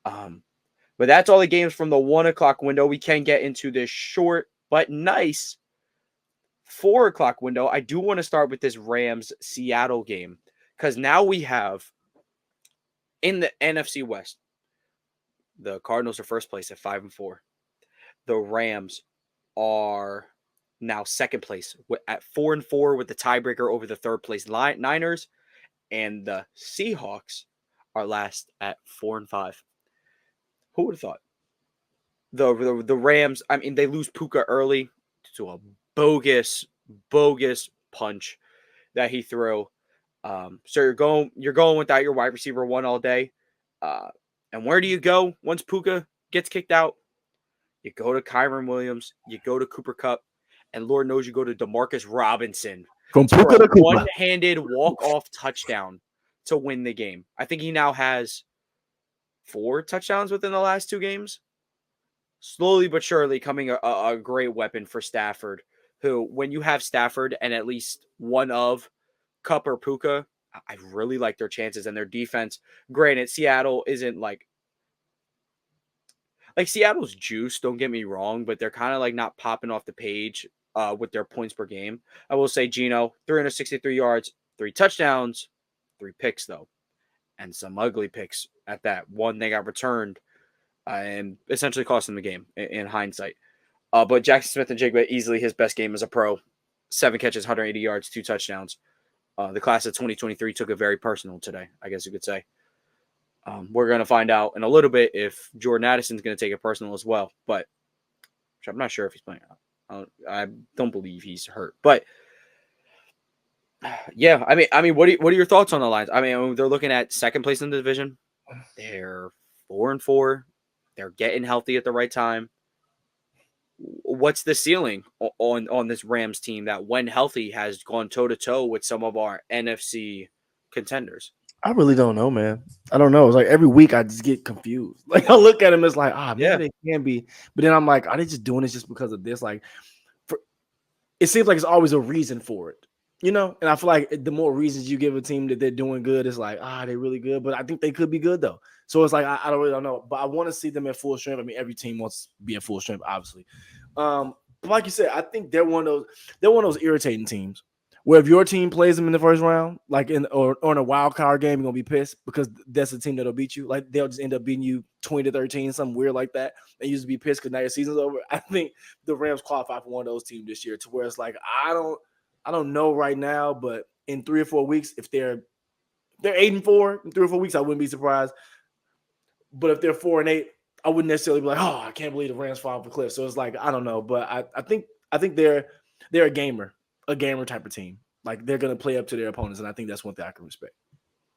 [SPEAKER 1] But that's all the games from the 1 o'clock window. We can get into this short but nice 4 o'clock window. I do want to start with this Rams-Seattle game because now we have in the NFC West, the Cardinals are first place at 5-4. The Rams are now second place at 4-4 with the tiebreaker over the third place Niners, and the Seahawks are last at 4-5. Who would have thought? The Rams, I mean, they lose Puka early to a bogus punch that he threw. So you're going without your wide receiver 1 all day. And where do you go once Puka gets kicked out? You go to Kyren Williams, you go to Cooper Kupp, and Lord knows you go to Demarcus Robinson
[SPEAKER 2] From
[SPEAKER 1] for
[SPEAKER 2] Puka
[SPEAKER 1] a
[SPEAKER 2] to Cooper.
[SPEAKER 1] one-handed walk-off touchdown to win the game. I think he now has 4 touchdowns within the last 2 games. Slowly but surely coming a great weapon for Stafford, who, when you have Stafford and at least one of Kupp or Puka, I really like their chances and their defense. Granted, Seattle isn't like Seattle's juice, don't get me wrong, but they're kind of like not popping off the page with their points per game. I will say Geno, 363 yards, 3 touchdowns, 3 picks, though, and some ugly picks at that. One, they got returned and essentially cost them the game in hindsight. But Jackson Smith-Njigba, easily his best game as a pro. 7 catches, 180 yards, 2 touchdowns. The class of 2023 took it very personal today, I guess you could say. We're going to find out in a little bit if Jordan Addison's going to take it personal as well, but I'm not sure if he's playing. I don't believe he's hurt, but yeah, I mean, what are your thoughts on the Lions? I mean, they're looking at second place in the division. They're 4-4. They're getting healthy at the right time. What's the ceiling on this Rams team that, when healthy, has gone toe-to-toe with some of our NFC contenders?
[SPEAKER 2] I really don't know, man. I don't know. It's like every week I just get confused. Like I look at him, it's like, maybe they can be. But then I'm like, are they just doing this just because of this? Like, it seems like it's always a reason for it. You know, and I feel like the more reasons you give a team that they're doing good, it's like, they're really good. But I think they could be good though. So it's like I don't know. But I want to see them at full strength. I mean, every team wants to be at full strength, obviously. But like you said, I think they're one of those irritating teams where if your team plays them in the first round, like or in a wild card game, you're gonna be pissed because that's the team that'll beat you. Like they'll just end up beating you 20-13, something weird like that. And you just be pissed because now your season's over. I think the Rams qualify for one of those teams this year to where it's like I don't know right now, but in 3 or 4 weeks, if they're 8-4 in 3 or 4 weeks, I wouldn't be surprised. But if they're 4-8, I wouldn't necessarily be like, oh, I can't believe the Rams fall off a cliff. So it's like I don't know, but I think they're a gamer type of team. Like they're gonna play up to their opponents, and I think that's one thing I can respect.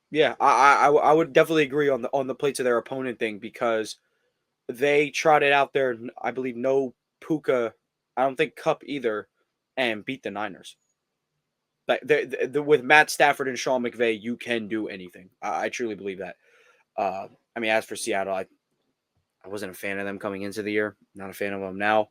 [SPEAKER 1] Yeah, I would definitely agree on the play to their opponent thing because they trotted out there, I believe, no Puka, I don't think Cup either, and beat the Niners. Like with Matt Stafford and Sean McVay, you can do anything. I truly believe that. I mean, as for Seattle, I wasn't a fan of them coming into the year. Not a fan of them now.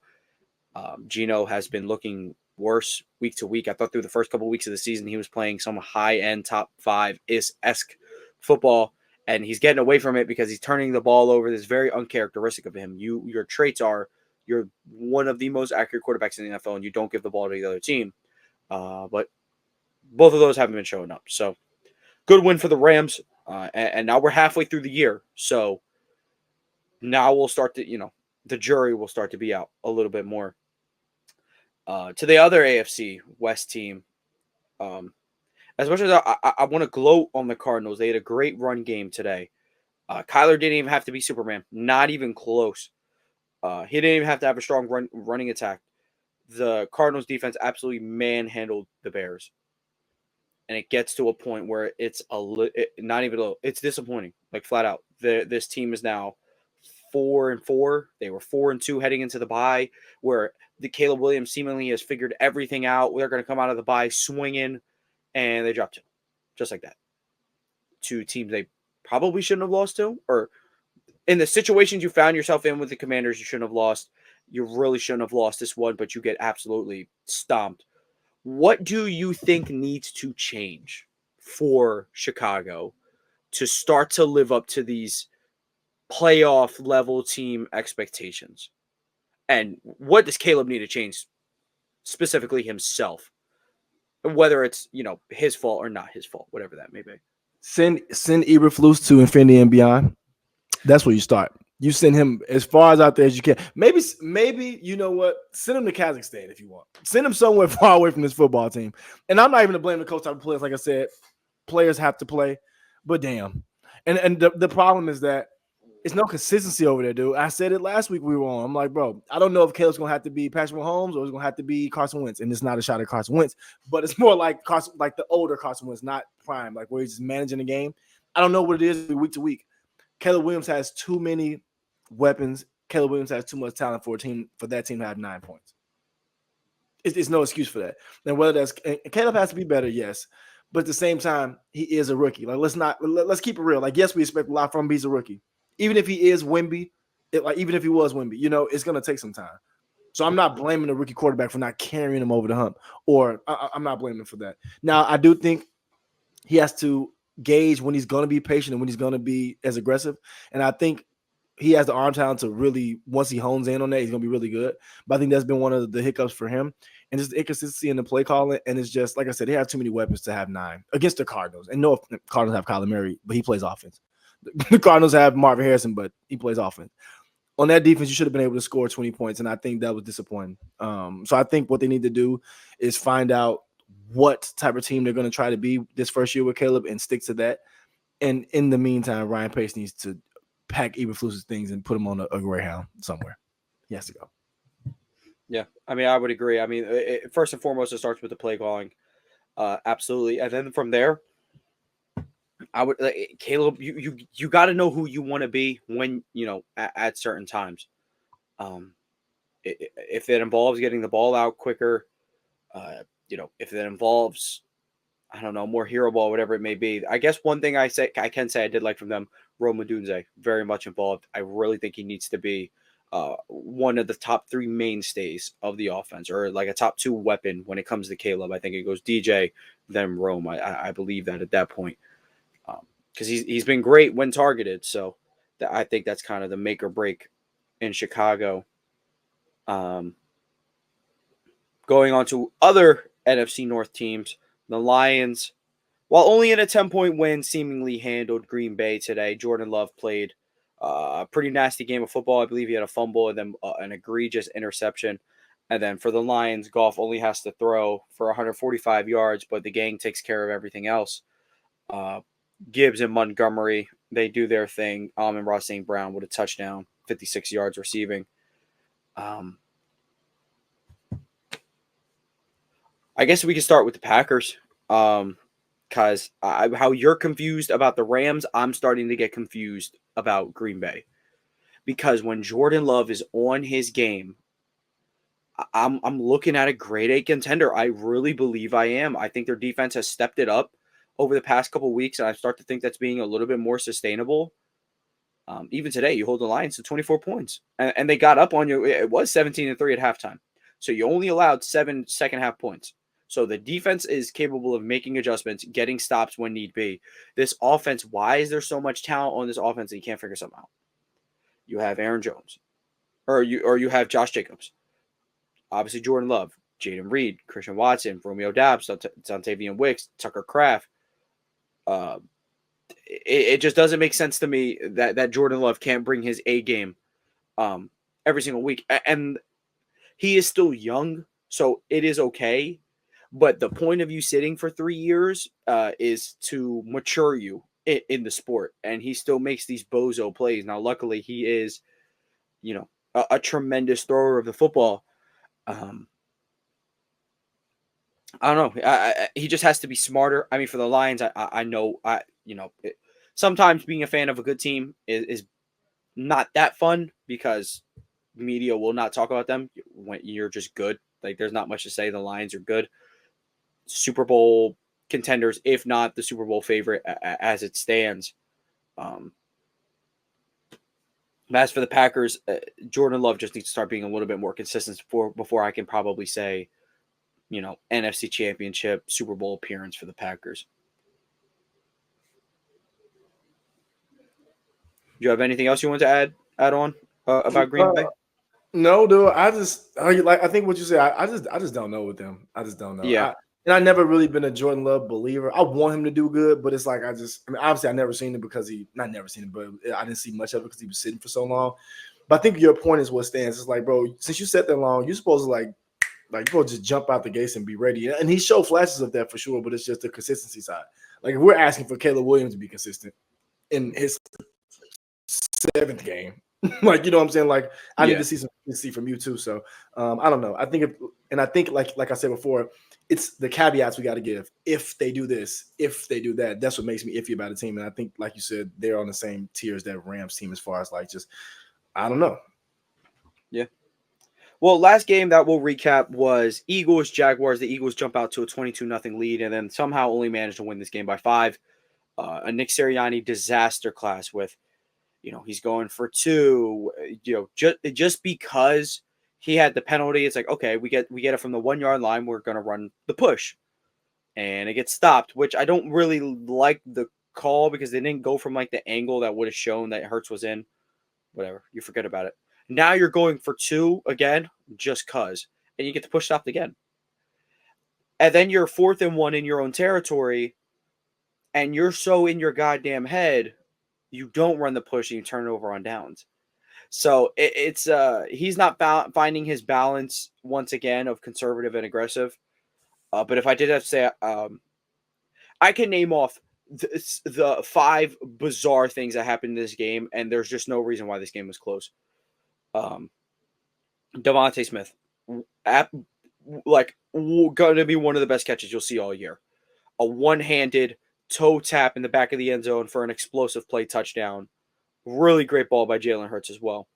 [SPEAKER 1] Gino has been looking worse week to week. I thought through the first couple of weeks of the season he was playing some high end top five esque football, and he's getting away from it because he's turning the ball over. This is very uncharacteristic of him. Your traits are you're one of the most accurate quarterbacks in the NFL, and you don't give the ball to the other team. But both of those haven't been showing up. So good win for the Rams, and now we're halfway through the year. So now we'll start to the jury will start to be out a little bit more. To the other AFC West team, as much as I want to gloat on the Cardinals, they had a great run game today. Kyler didn't even have to be Superman, not even close. He didn't even have to have a strong running attack. The Cardinals defense absolutely manhandled the Bears. And it gets to a point where it's not even a little, it's disappointing, like flat out. This team is now 4-4. They were 4-2 heading into the bye, where the Caleb Williams seemingly has figured everything out. They're going to come out of the bye swinging, and they dropped 2, just like that. 2 teams they probably shouldn't have lost to, or in the situations you found yourself in with the Commanders, you shouldn't have lost. You really shouldn't have lost this one, but you get absolutely stomped. What do you think needs to change for Chicago to start to live up to these playoff level team expectations? And what does Caleb need to change, specifically himself? Whether it's, his fault or not his fault, whatever that may be.
[SPEAKER 2] Send Eberflus to infinity and beyond. That's where you start. You send him as far as out there as you can. Maybe you know what? Send him to Kazakhstan if you want. Send him somewhere far away from this football team. And I'm not even to blame the coach type of players. Like I said, players have to play, but damn. And the problem is that it's no consistency over there, dude. I said it last week we were on. I'm like, bro, I don't know if Caleb's gonna have to be Patrick Mahomes or it's gonna have to be Carson Wentz. And it's not a shot at Carson Wentz, but it's more like the older Carson Wentz, not prime, like where he's just managing the game. I don't know what it is week to week. Caleb Williams has too many weapons. Caleb Williams has too much talent for that team to have 9 points. It's no excuse for that. And Caleb has to be better, yes. But at the same time, he is a rookie. Like let's keep it real. Like, yes, we expect a lot from him. He's a rookie. Even if he is Wemby, even if he was Wemby, it's gonna take some time. So I'm not blaming the rookie quarterback for not carrying him over the hump, or I'm not blaming him for that. Now, I do think he has to gauge when he's going to be patient and when he's going to be as aggressive. And I think he has the arm talent to really, once he hones in on that, he's going to be really good. But I think that's been one of the hiccups for him. And just the inconsistency in the play calling. And it's just, like I said, they have too many weapons to have 9 against the Cardinals. And no, Cardinals have Kyler Murray, but he plays offense. The Cardinals have Marvin Harrison, but he plays offense. On that defense, you should have been able to score 20 points, and I think that was disappointing. So I think what they need to do is find out what type of team they're going to try to be this first year with Caleb and stick to that. And in the meantime, Ryan Pace needs to pack Eberflus's things and put him on a Greyhound somewhere. He has to go.
[SPEAKER 1] Yeah, I mean, I would agree. I mean, first and foremost, it starts with the play calling. Absolutely. And then from there, I would Caleb. You got to know who you want to be when at certain times. If it involves getting the ball out quicker, if it involves, I don't know, more hero ball, whatever it may be. I guess one thing I can say I did like from them, Rome Odunze, very much involved. I really think he needs to be one of the top 3 mainstays of the offense, or like a top 2 weapon when it comes to Caleb. I think it goes DJ, then Rome. I believe that at that point, because he's been great when targeted. So I think that's kind of the make or break in Chicago. Going on to other NFC North teams, the Lions, while only in a 10-point win, seemingly handled Green Bay today. Jordan Love played a pretty nasty game of football. I believe he had a fumble and then an egregious interception. And then for the Lions, Goff only has to throw for 145 yards, but the gang takes care of everything else. Gibbs and Montgomery, they do their thing. Amon-Ra St. Brown with a touchdown, 56 yards receiving. I guess we can start with the Packers. Because how you're confused about the Rams, I'm starting to get confused about Green Bay. Because when Jordan Love is on his game, I'm looking at a grade A contender. I really believe I am. I think their defense has stepped it up over the past couple of weeks, and I start to think that's being a little bit more sustainable. Even today, you hold the Lions to 24 points, and they got up on you. It was 17-3 at halftime, so you only allowed 7 second-half points. So the defense is capable of making adjustments, getting stops when need be. This offense, why is there so much talent on this offense that you can't figure something out? You have Aaron Jones, or you have Josh Jacobs, obviously Jordan Love, Jaden Reed, Christian Watson, Romeo Doubs, Dontavian Wicks, Tucker Kraft. It just doesn't make sense to me that Jordan Love can't bring his A game every single week. And he is still young, so it is okay. But the point of you sitting for 3 years is to mature you in the sport. And he still makes these bozo plays. Now, luckily, he is, a tremendous thrower of the football. I don't know. He just has to be smarter. I mean, for the Lions, I know, sometimes being a fan of a good team is not that fun because media will not talk about them when you're just good. Like, there's not much to say. The Lions are good. Super Bowl contenders, if not the Super Bowl favorite as it stands. As for the Packers, Jordan Love just needs to start being a little bit more consistent before I can probably say, NFC Championship, Super Bowl appearance for the Packers. Do you have anything else you want to add on about Green Bay?
[SPEAKER 2] No, dude. I think what you said. I just don't know with them. I just don't know.
[SPEAKER 1] Yeah.
[SPEAKER 2] And I've never really been a Jordan Love believer. I want him to do good, but it's like obviously I never seen it because I didn't see much of it because he was sitting for so long. But I think your point is what stands. It's like, bro, since you sat that long, you're supposed to like bro, just jump out the gates and be ready. And he showed flashes of that for sure, but it's just the consistency side. Like, if we're asking for Caleb Williams to be consistent in his 7th game, like, you know what I'm saying? Like, I need to see some consistency from you too. So I don't know. I think like I said before, it's the caveats we got to give. If they do this, if they do that, that's what makes me iffy about the team. And I think, like you said, they're on the same tier as that Rams team as far as like just, I don't know.
[SPEAKER 1] Yeah. Well, last game that we'll recap was Eagles-Jaguars. The Eagles jump out to a 22-0 lead and then somehow only managed to win this game by 5. A Nick Sirianni disaster class with, he's going for 2. Just because he had the penalty, it's like, okay, we get it from the 1-yard line. We're going to run the push. And it gets stopped, which I don't really like the call because they didn't go from like the angle that would have shown that Hurts was in. Whatever. You forget about it. Now you're going for 2 again, just cuz. And you get the push stopped again. And then you're 4th and 1 in your own territory. And you're so in your goddamn head, you don't run the push and you turn it over on downs. So it's he's not finding his balance once again of conservative and aggressive. But if I did have to say, I can name off the 5 bizarre things that happened in this game, and there's just no reason why this game was close. Devontae Smith, going to be one of the best catches you'll see all year. A one-handed toe tap in the back of the end zone for an explosive play touchdown. Really great ball by Jalen Hurts as well.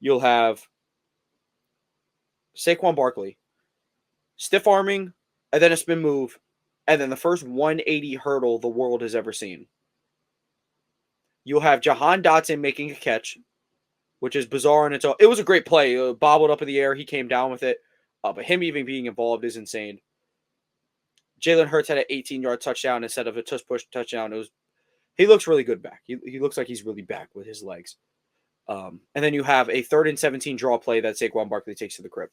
[SPEAKER 1] You'll have Saquon Barkley, stiff arming, and then a spin move, and then the first 180 hurdle the world has ever seen. You'll have Jahan Dotson making a catch which is bizarre in its own. It was a great play. Bobbled up in the air. He came down with it. But him even being involved is insane. Jalen Hurts had an 18-yard touchdown instead of a tush-push touchdown. He looks really good back. He looks like he's really back with his legs. And then you have a 3rd and 17 draw play that Saquon Barkley takes to the crib.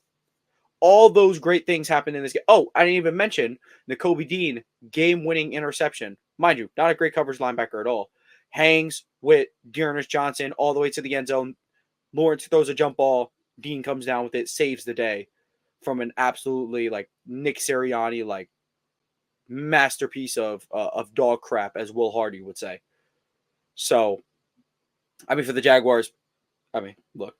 [SPEAKER 1] All those great things happened in this game. Oh, I didn't even mention Nakobe Dean game-winning interception. Mind you, not a great coverage linebacker at all. Hangs with Dearness Johnson all the way to the end zone. Lawrence throws a jump ball. Dean comes down with it, saves the day from an absolutely Nick Sirianni masterpiece of dog crap, as Will Hardy would say. So, for the Jaguars, look,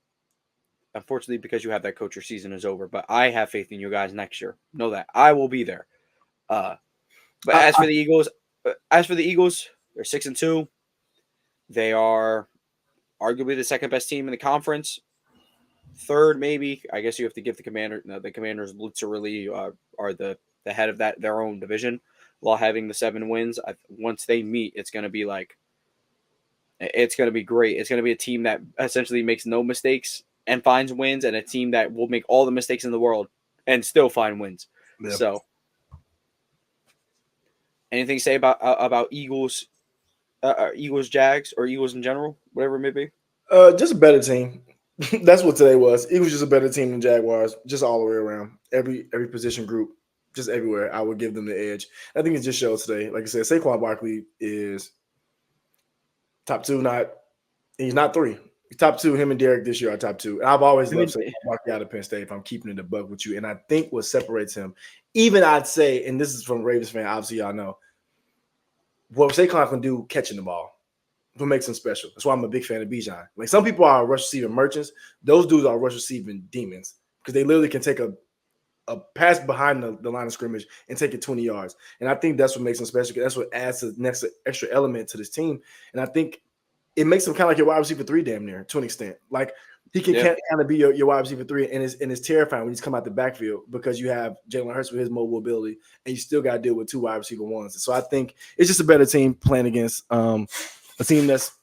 [SPEAKER 1] unfortunately, because you have that coach, your season is over. But I have faith in you guys next year. Know that I will be there. But as for the Eagles, they're 6-2. They are arguably the second best team in the conference. Third, maybe. I guess you have to give the Commanders literally are the head of their own division, while having the 7 wins. Once they meet, it's going to be great. It's going to be a team that essentially makes no mistakes and finds wins, and a team that will make all the mistakes in the world and still find wins. Yep. So, anything to say about Eagles, Jags, or Eagles in general, whatever it may be?
[SPEAKER 2] Just a better team. That's what today was. Eagles just a better team than Jaguars, just all the way around. Every position group, just everywhere. I would give them the edge. I think it just shows today. Like I said, Saquon Barkley is top 2. He's not 3. He's top 2. Him and Derek this year are top 2. And I've always loved Saquon Barkley out of Penn State. If I'm keeping it a buck with you, and I think what separates him, even I'd say, and this is from a Ravens fan, obviously y'all know, what Saquon can do catching the ball. What makes him special. That's why I'm a big fan of Bijan. Some people are rush receiving merchants. Those dudes are rush receiving demons because they literally can take a pass behind the line of scrimmage and take it 20 yards. And I think that's what makes him special. That's what adds the next extra element to this team. And I think it makes him kind of like your wide receiver 3 damn near to an extent. He can kind of be your wide receiver 3, and it's terrifying when he's come out the backfield because you have Jalen Hurts with his mobile ability, and you still got to deal with 2 wide receiver 1s. So I think it's just a better team playing against a team that's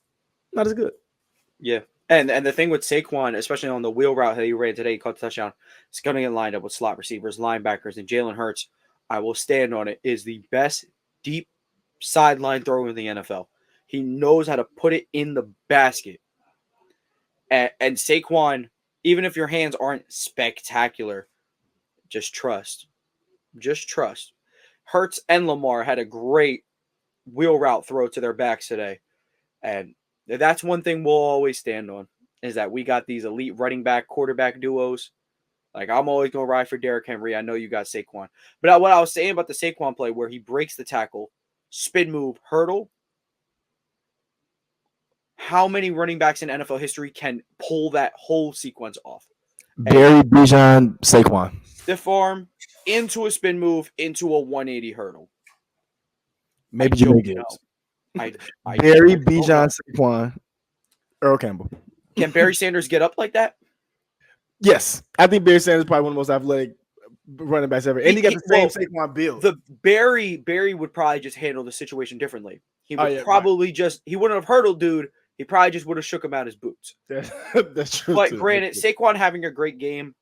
[SPEAKER 2] not as good.
[SPEAKER 1] Yeah. And the thing with Saquon, especially on the wheel route that he ran today, he caught the touchdown, it's going to get lined up with slot receivers, linebackers, and Jalen Hurts, I will stand on it, is the best deep sideline thrower in the NFL. He knows how to put it in the basket. And Saquon, even if your hands aren't spectacular, just trust. Just trust. Hurts and Lamar had a great wheel route throw to their backs today. And that's one thing we'll always stand on, is that we got these elite running back, quarterback duos. I'm always going to ride for Derrick Henry. I know you got Saquon. But what I was saying about the Saquon play where he breaks the tackle, spin move, hurdle, how many running backs in NFL history can pull that whole sequence off?
[SPEAKER 2] Barry, Bijan, Saquon.
[SPEAKER 1] Stiff arm, into a spin move, into a 180 hurdle.
[SPEAKER 2] Maybe Jimmy Gibbs. Barry, Bijan, Saquon, Earl Campbell.
[SPEAKER 1] Can Barry Sanders get up like that?
[SPEAKER 2] Yes. I think Barry Sanders is probably one of the most athletic running backs ever. And he got the same Saquon build.
[SPEAKER 1] The Barry would probably just handle the situation differently. He would he wouldn't have hurdled dude. He probably just would have shook him out his boots.
[SPEAKER 2] That's true.
[SPEAKER 1] But granted, Saquon having a great game.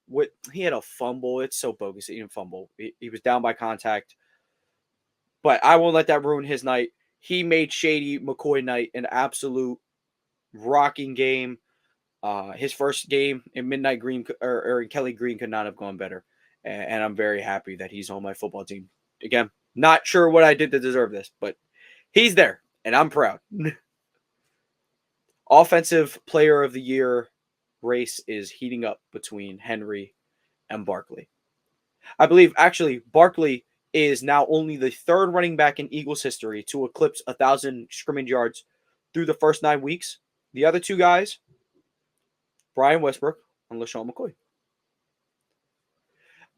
[SPEAKER 1] He had a fumble. It's so bogus. He didn't fumble. He was down by contact. But I won't let that ruin his night. He made Shady McCoy night an absolute rocking game. His first game in Midnight Green or in Kelly Green could not have gone better. And I'm very happy that he's on my football team. Again, not sure what I did to deserve this, but he's there, and I'm proud. Offensive Player of the Year race is heating up between Henry and Barkley. I believe, actually, Barkley is now only the 3rd running back in Eagles history to eclipse 1,000 scrimmage yards through the first 9 weeks. The other 2 guys, Brian Westbrook and LaShawn McCoy.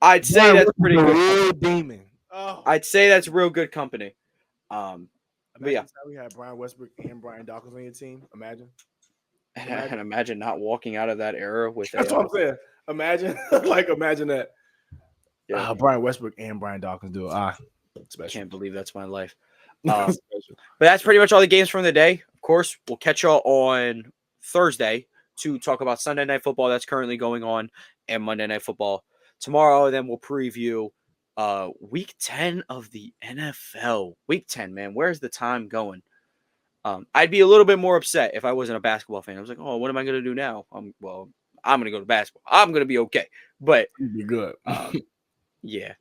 [SPEAKER 1] I'd say that's pretty good.
[SPEAKER 2] Demon.
[SPEAKER 1] I'd say that's real good company. But yeah,
[SPEAKER 2] we had Brian Westbrook and Brian Dawkins on your team. Imagine.
[SPEAKER 1] And imagine not walking out of that era with.
[SPEAKER 2] That's what I'm saying. Imagine, imagine that. Yeah, Brian Westbrook and Brian Dawkins do it. Special.
[SPEAKER 1] I can't believe that's my life. But that's pretty much all the games from the day. Of course, we'll catch y'all on Thursday to talk about Sunday Night Football that's currently going on and Monday Night Football tomorrow. Then we'll preview week 10 of the NFL. Week 10, man. Where's the time going? I'd be a little bit more upset if I wasn't a basketball fan. I was like, oh, what am I going to do now? I'm going to go to basketball. I'm going to be okay. But
[SPEAKER 2] You'd be good.
[SPEAKER 1] yeah.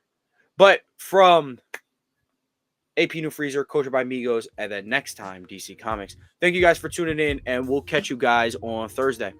[SPEAKER 1] But from AP New Freezer, Culture by Migos, and then next time, DC Comics. Thank you guys for tuning in, and we'll catch you guys on Thursday.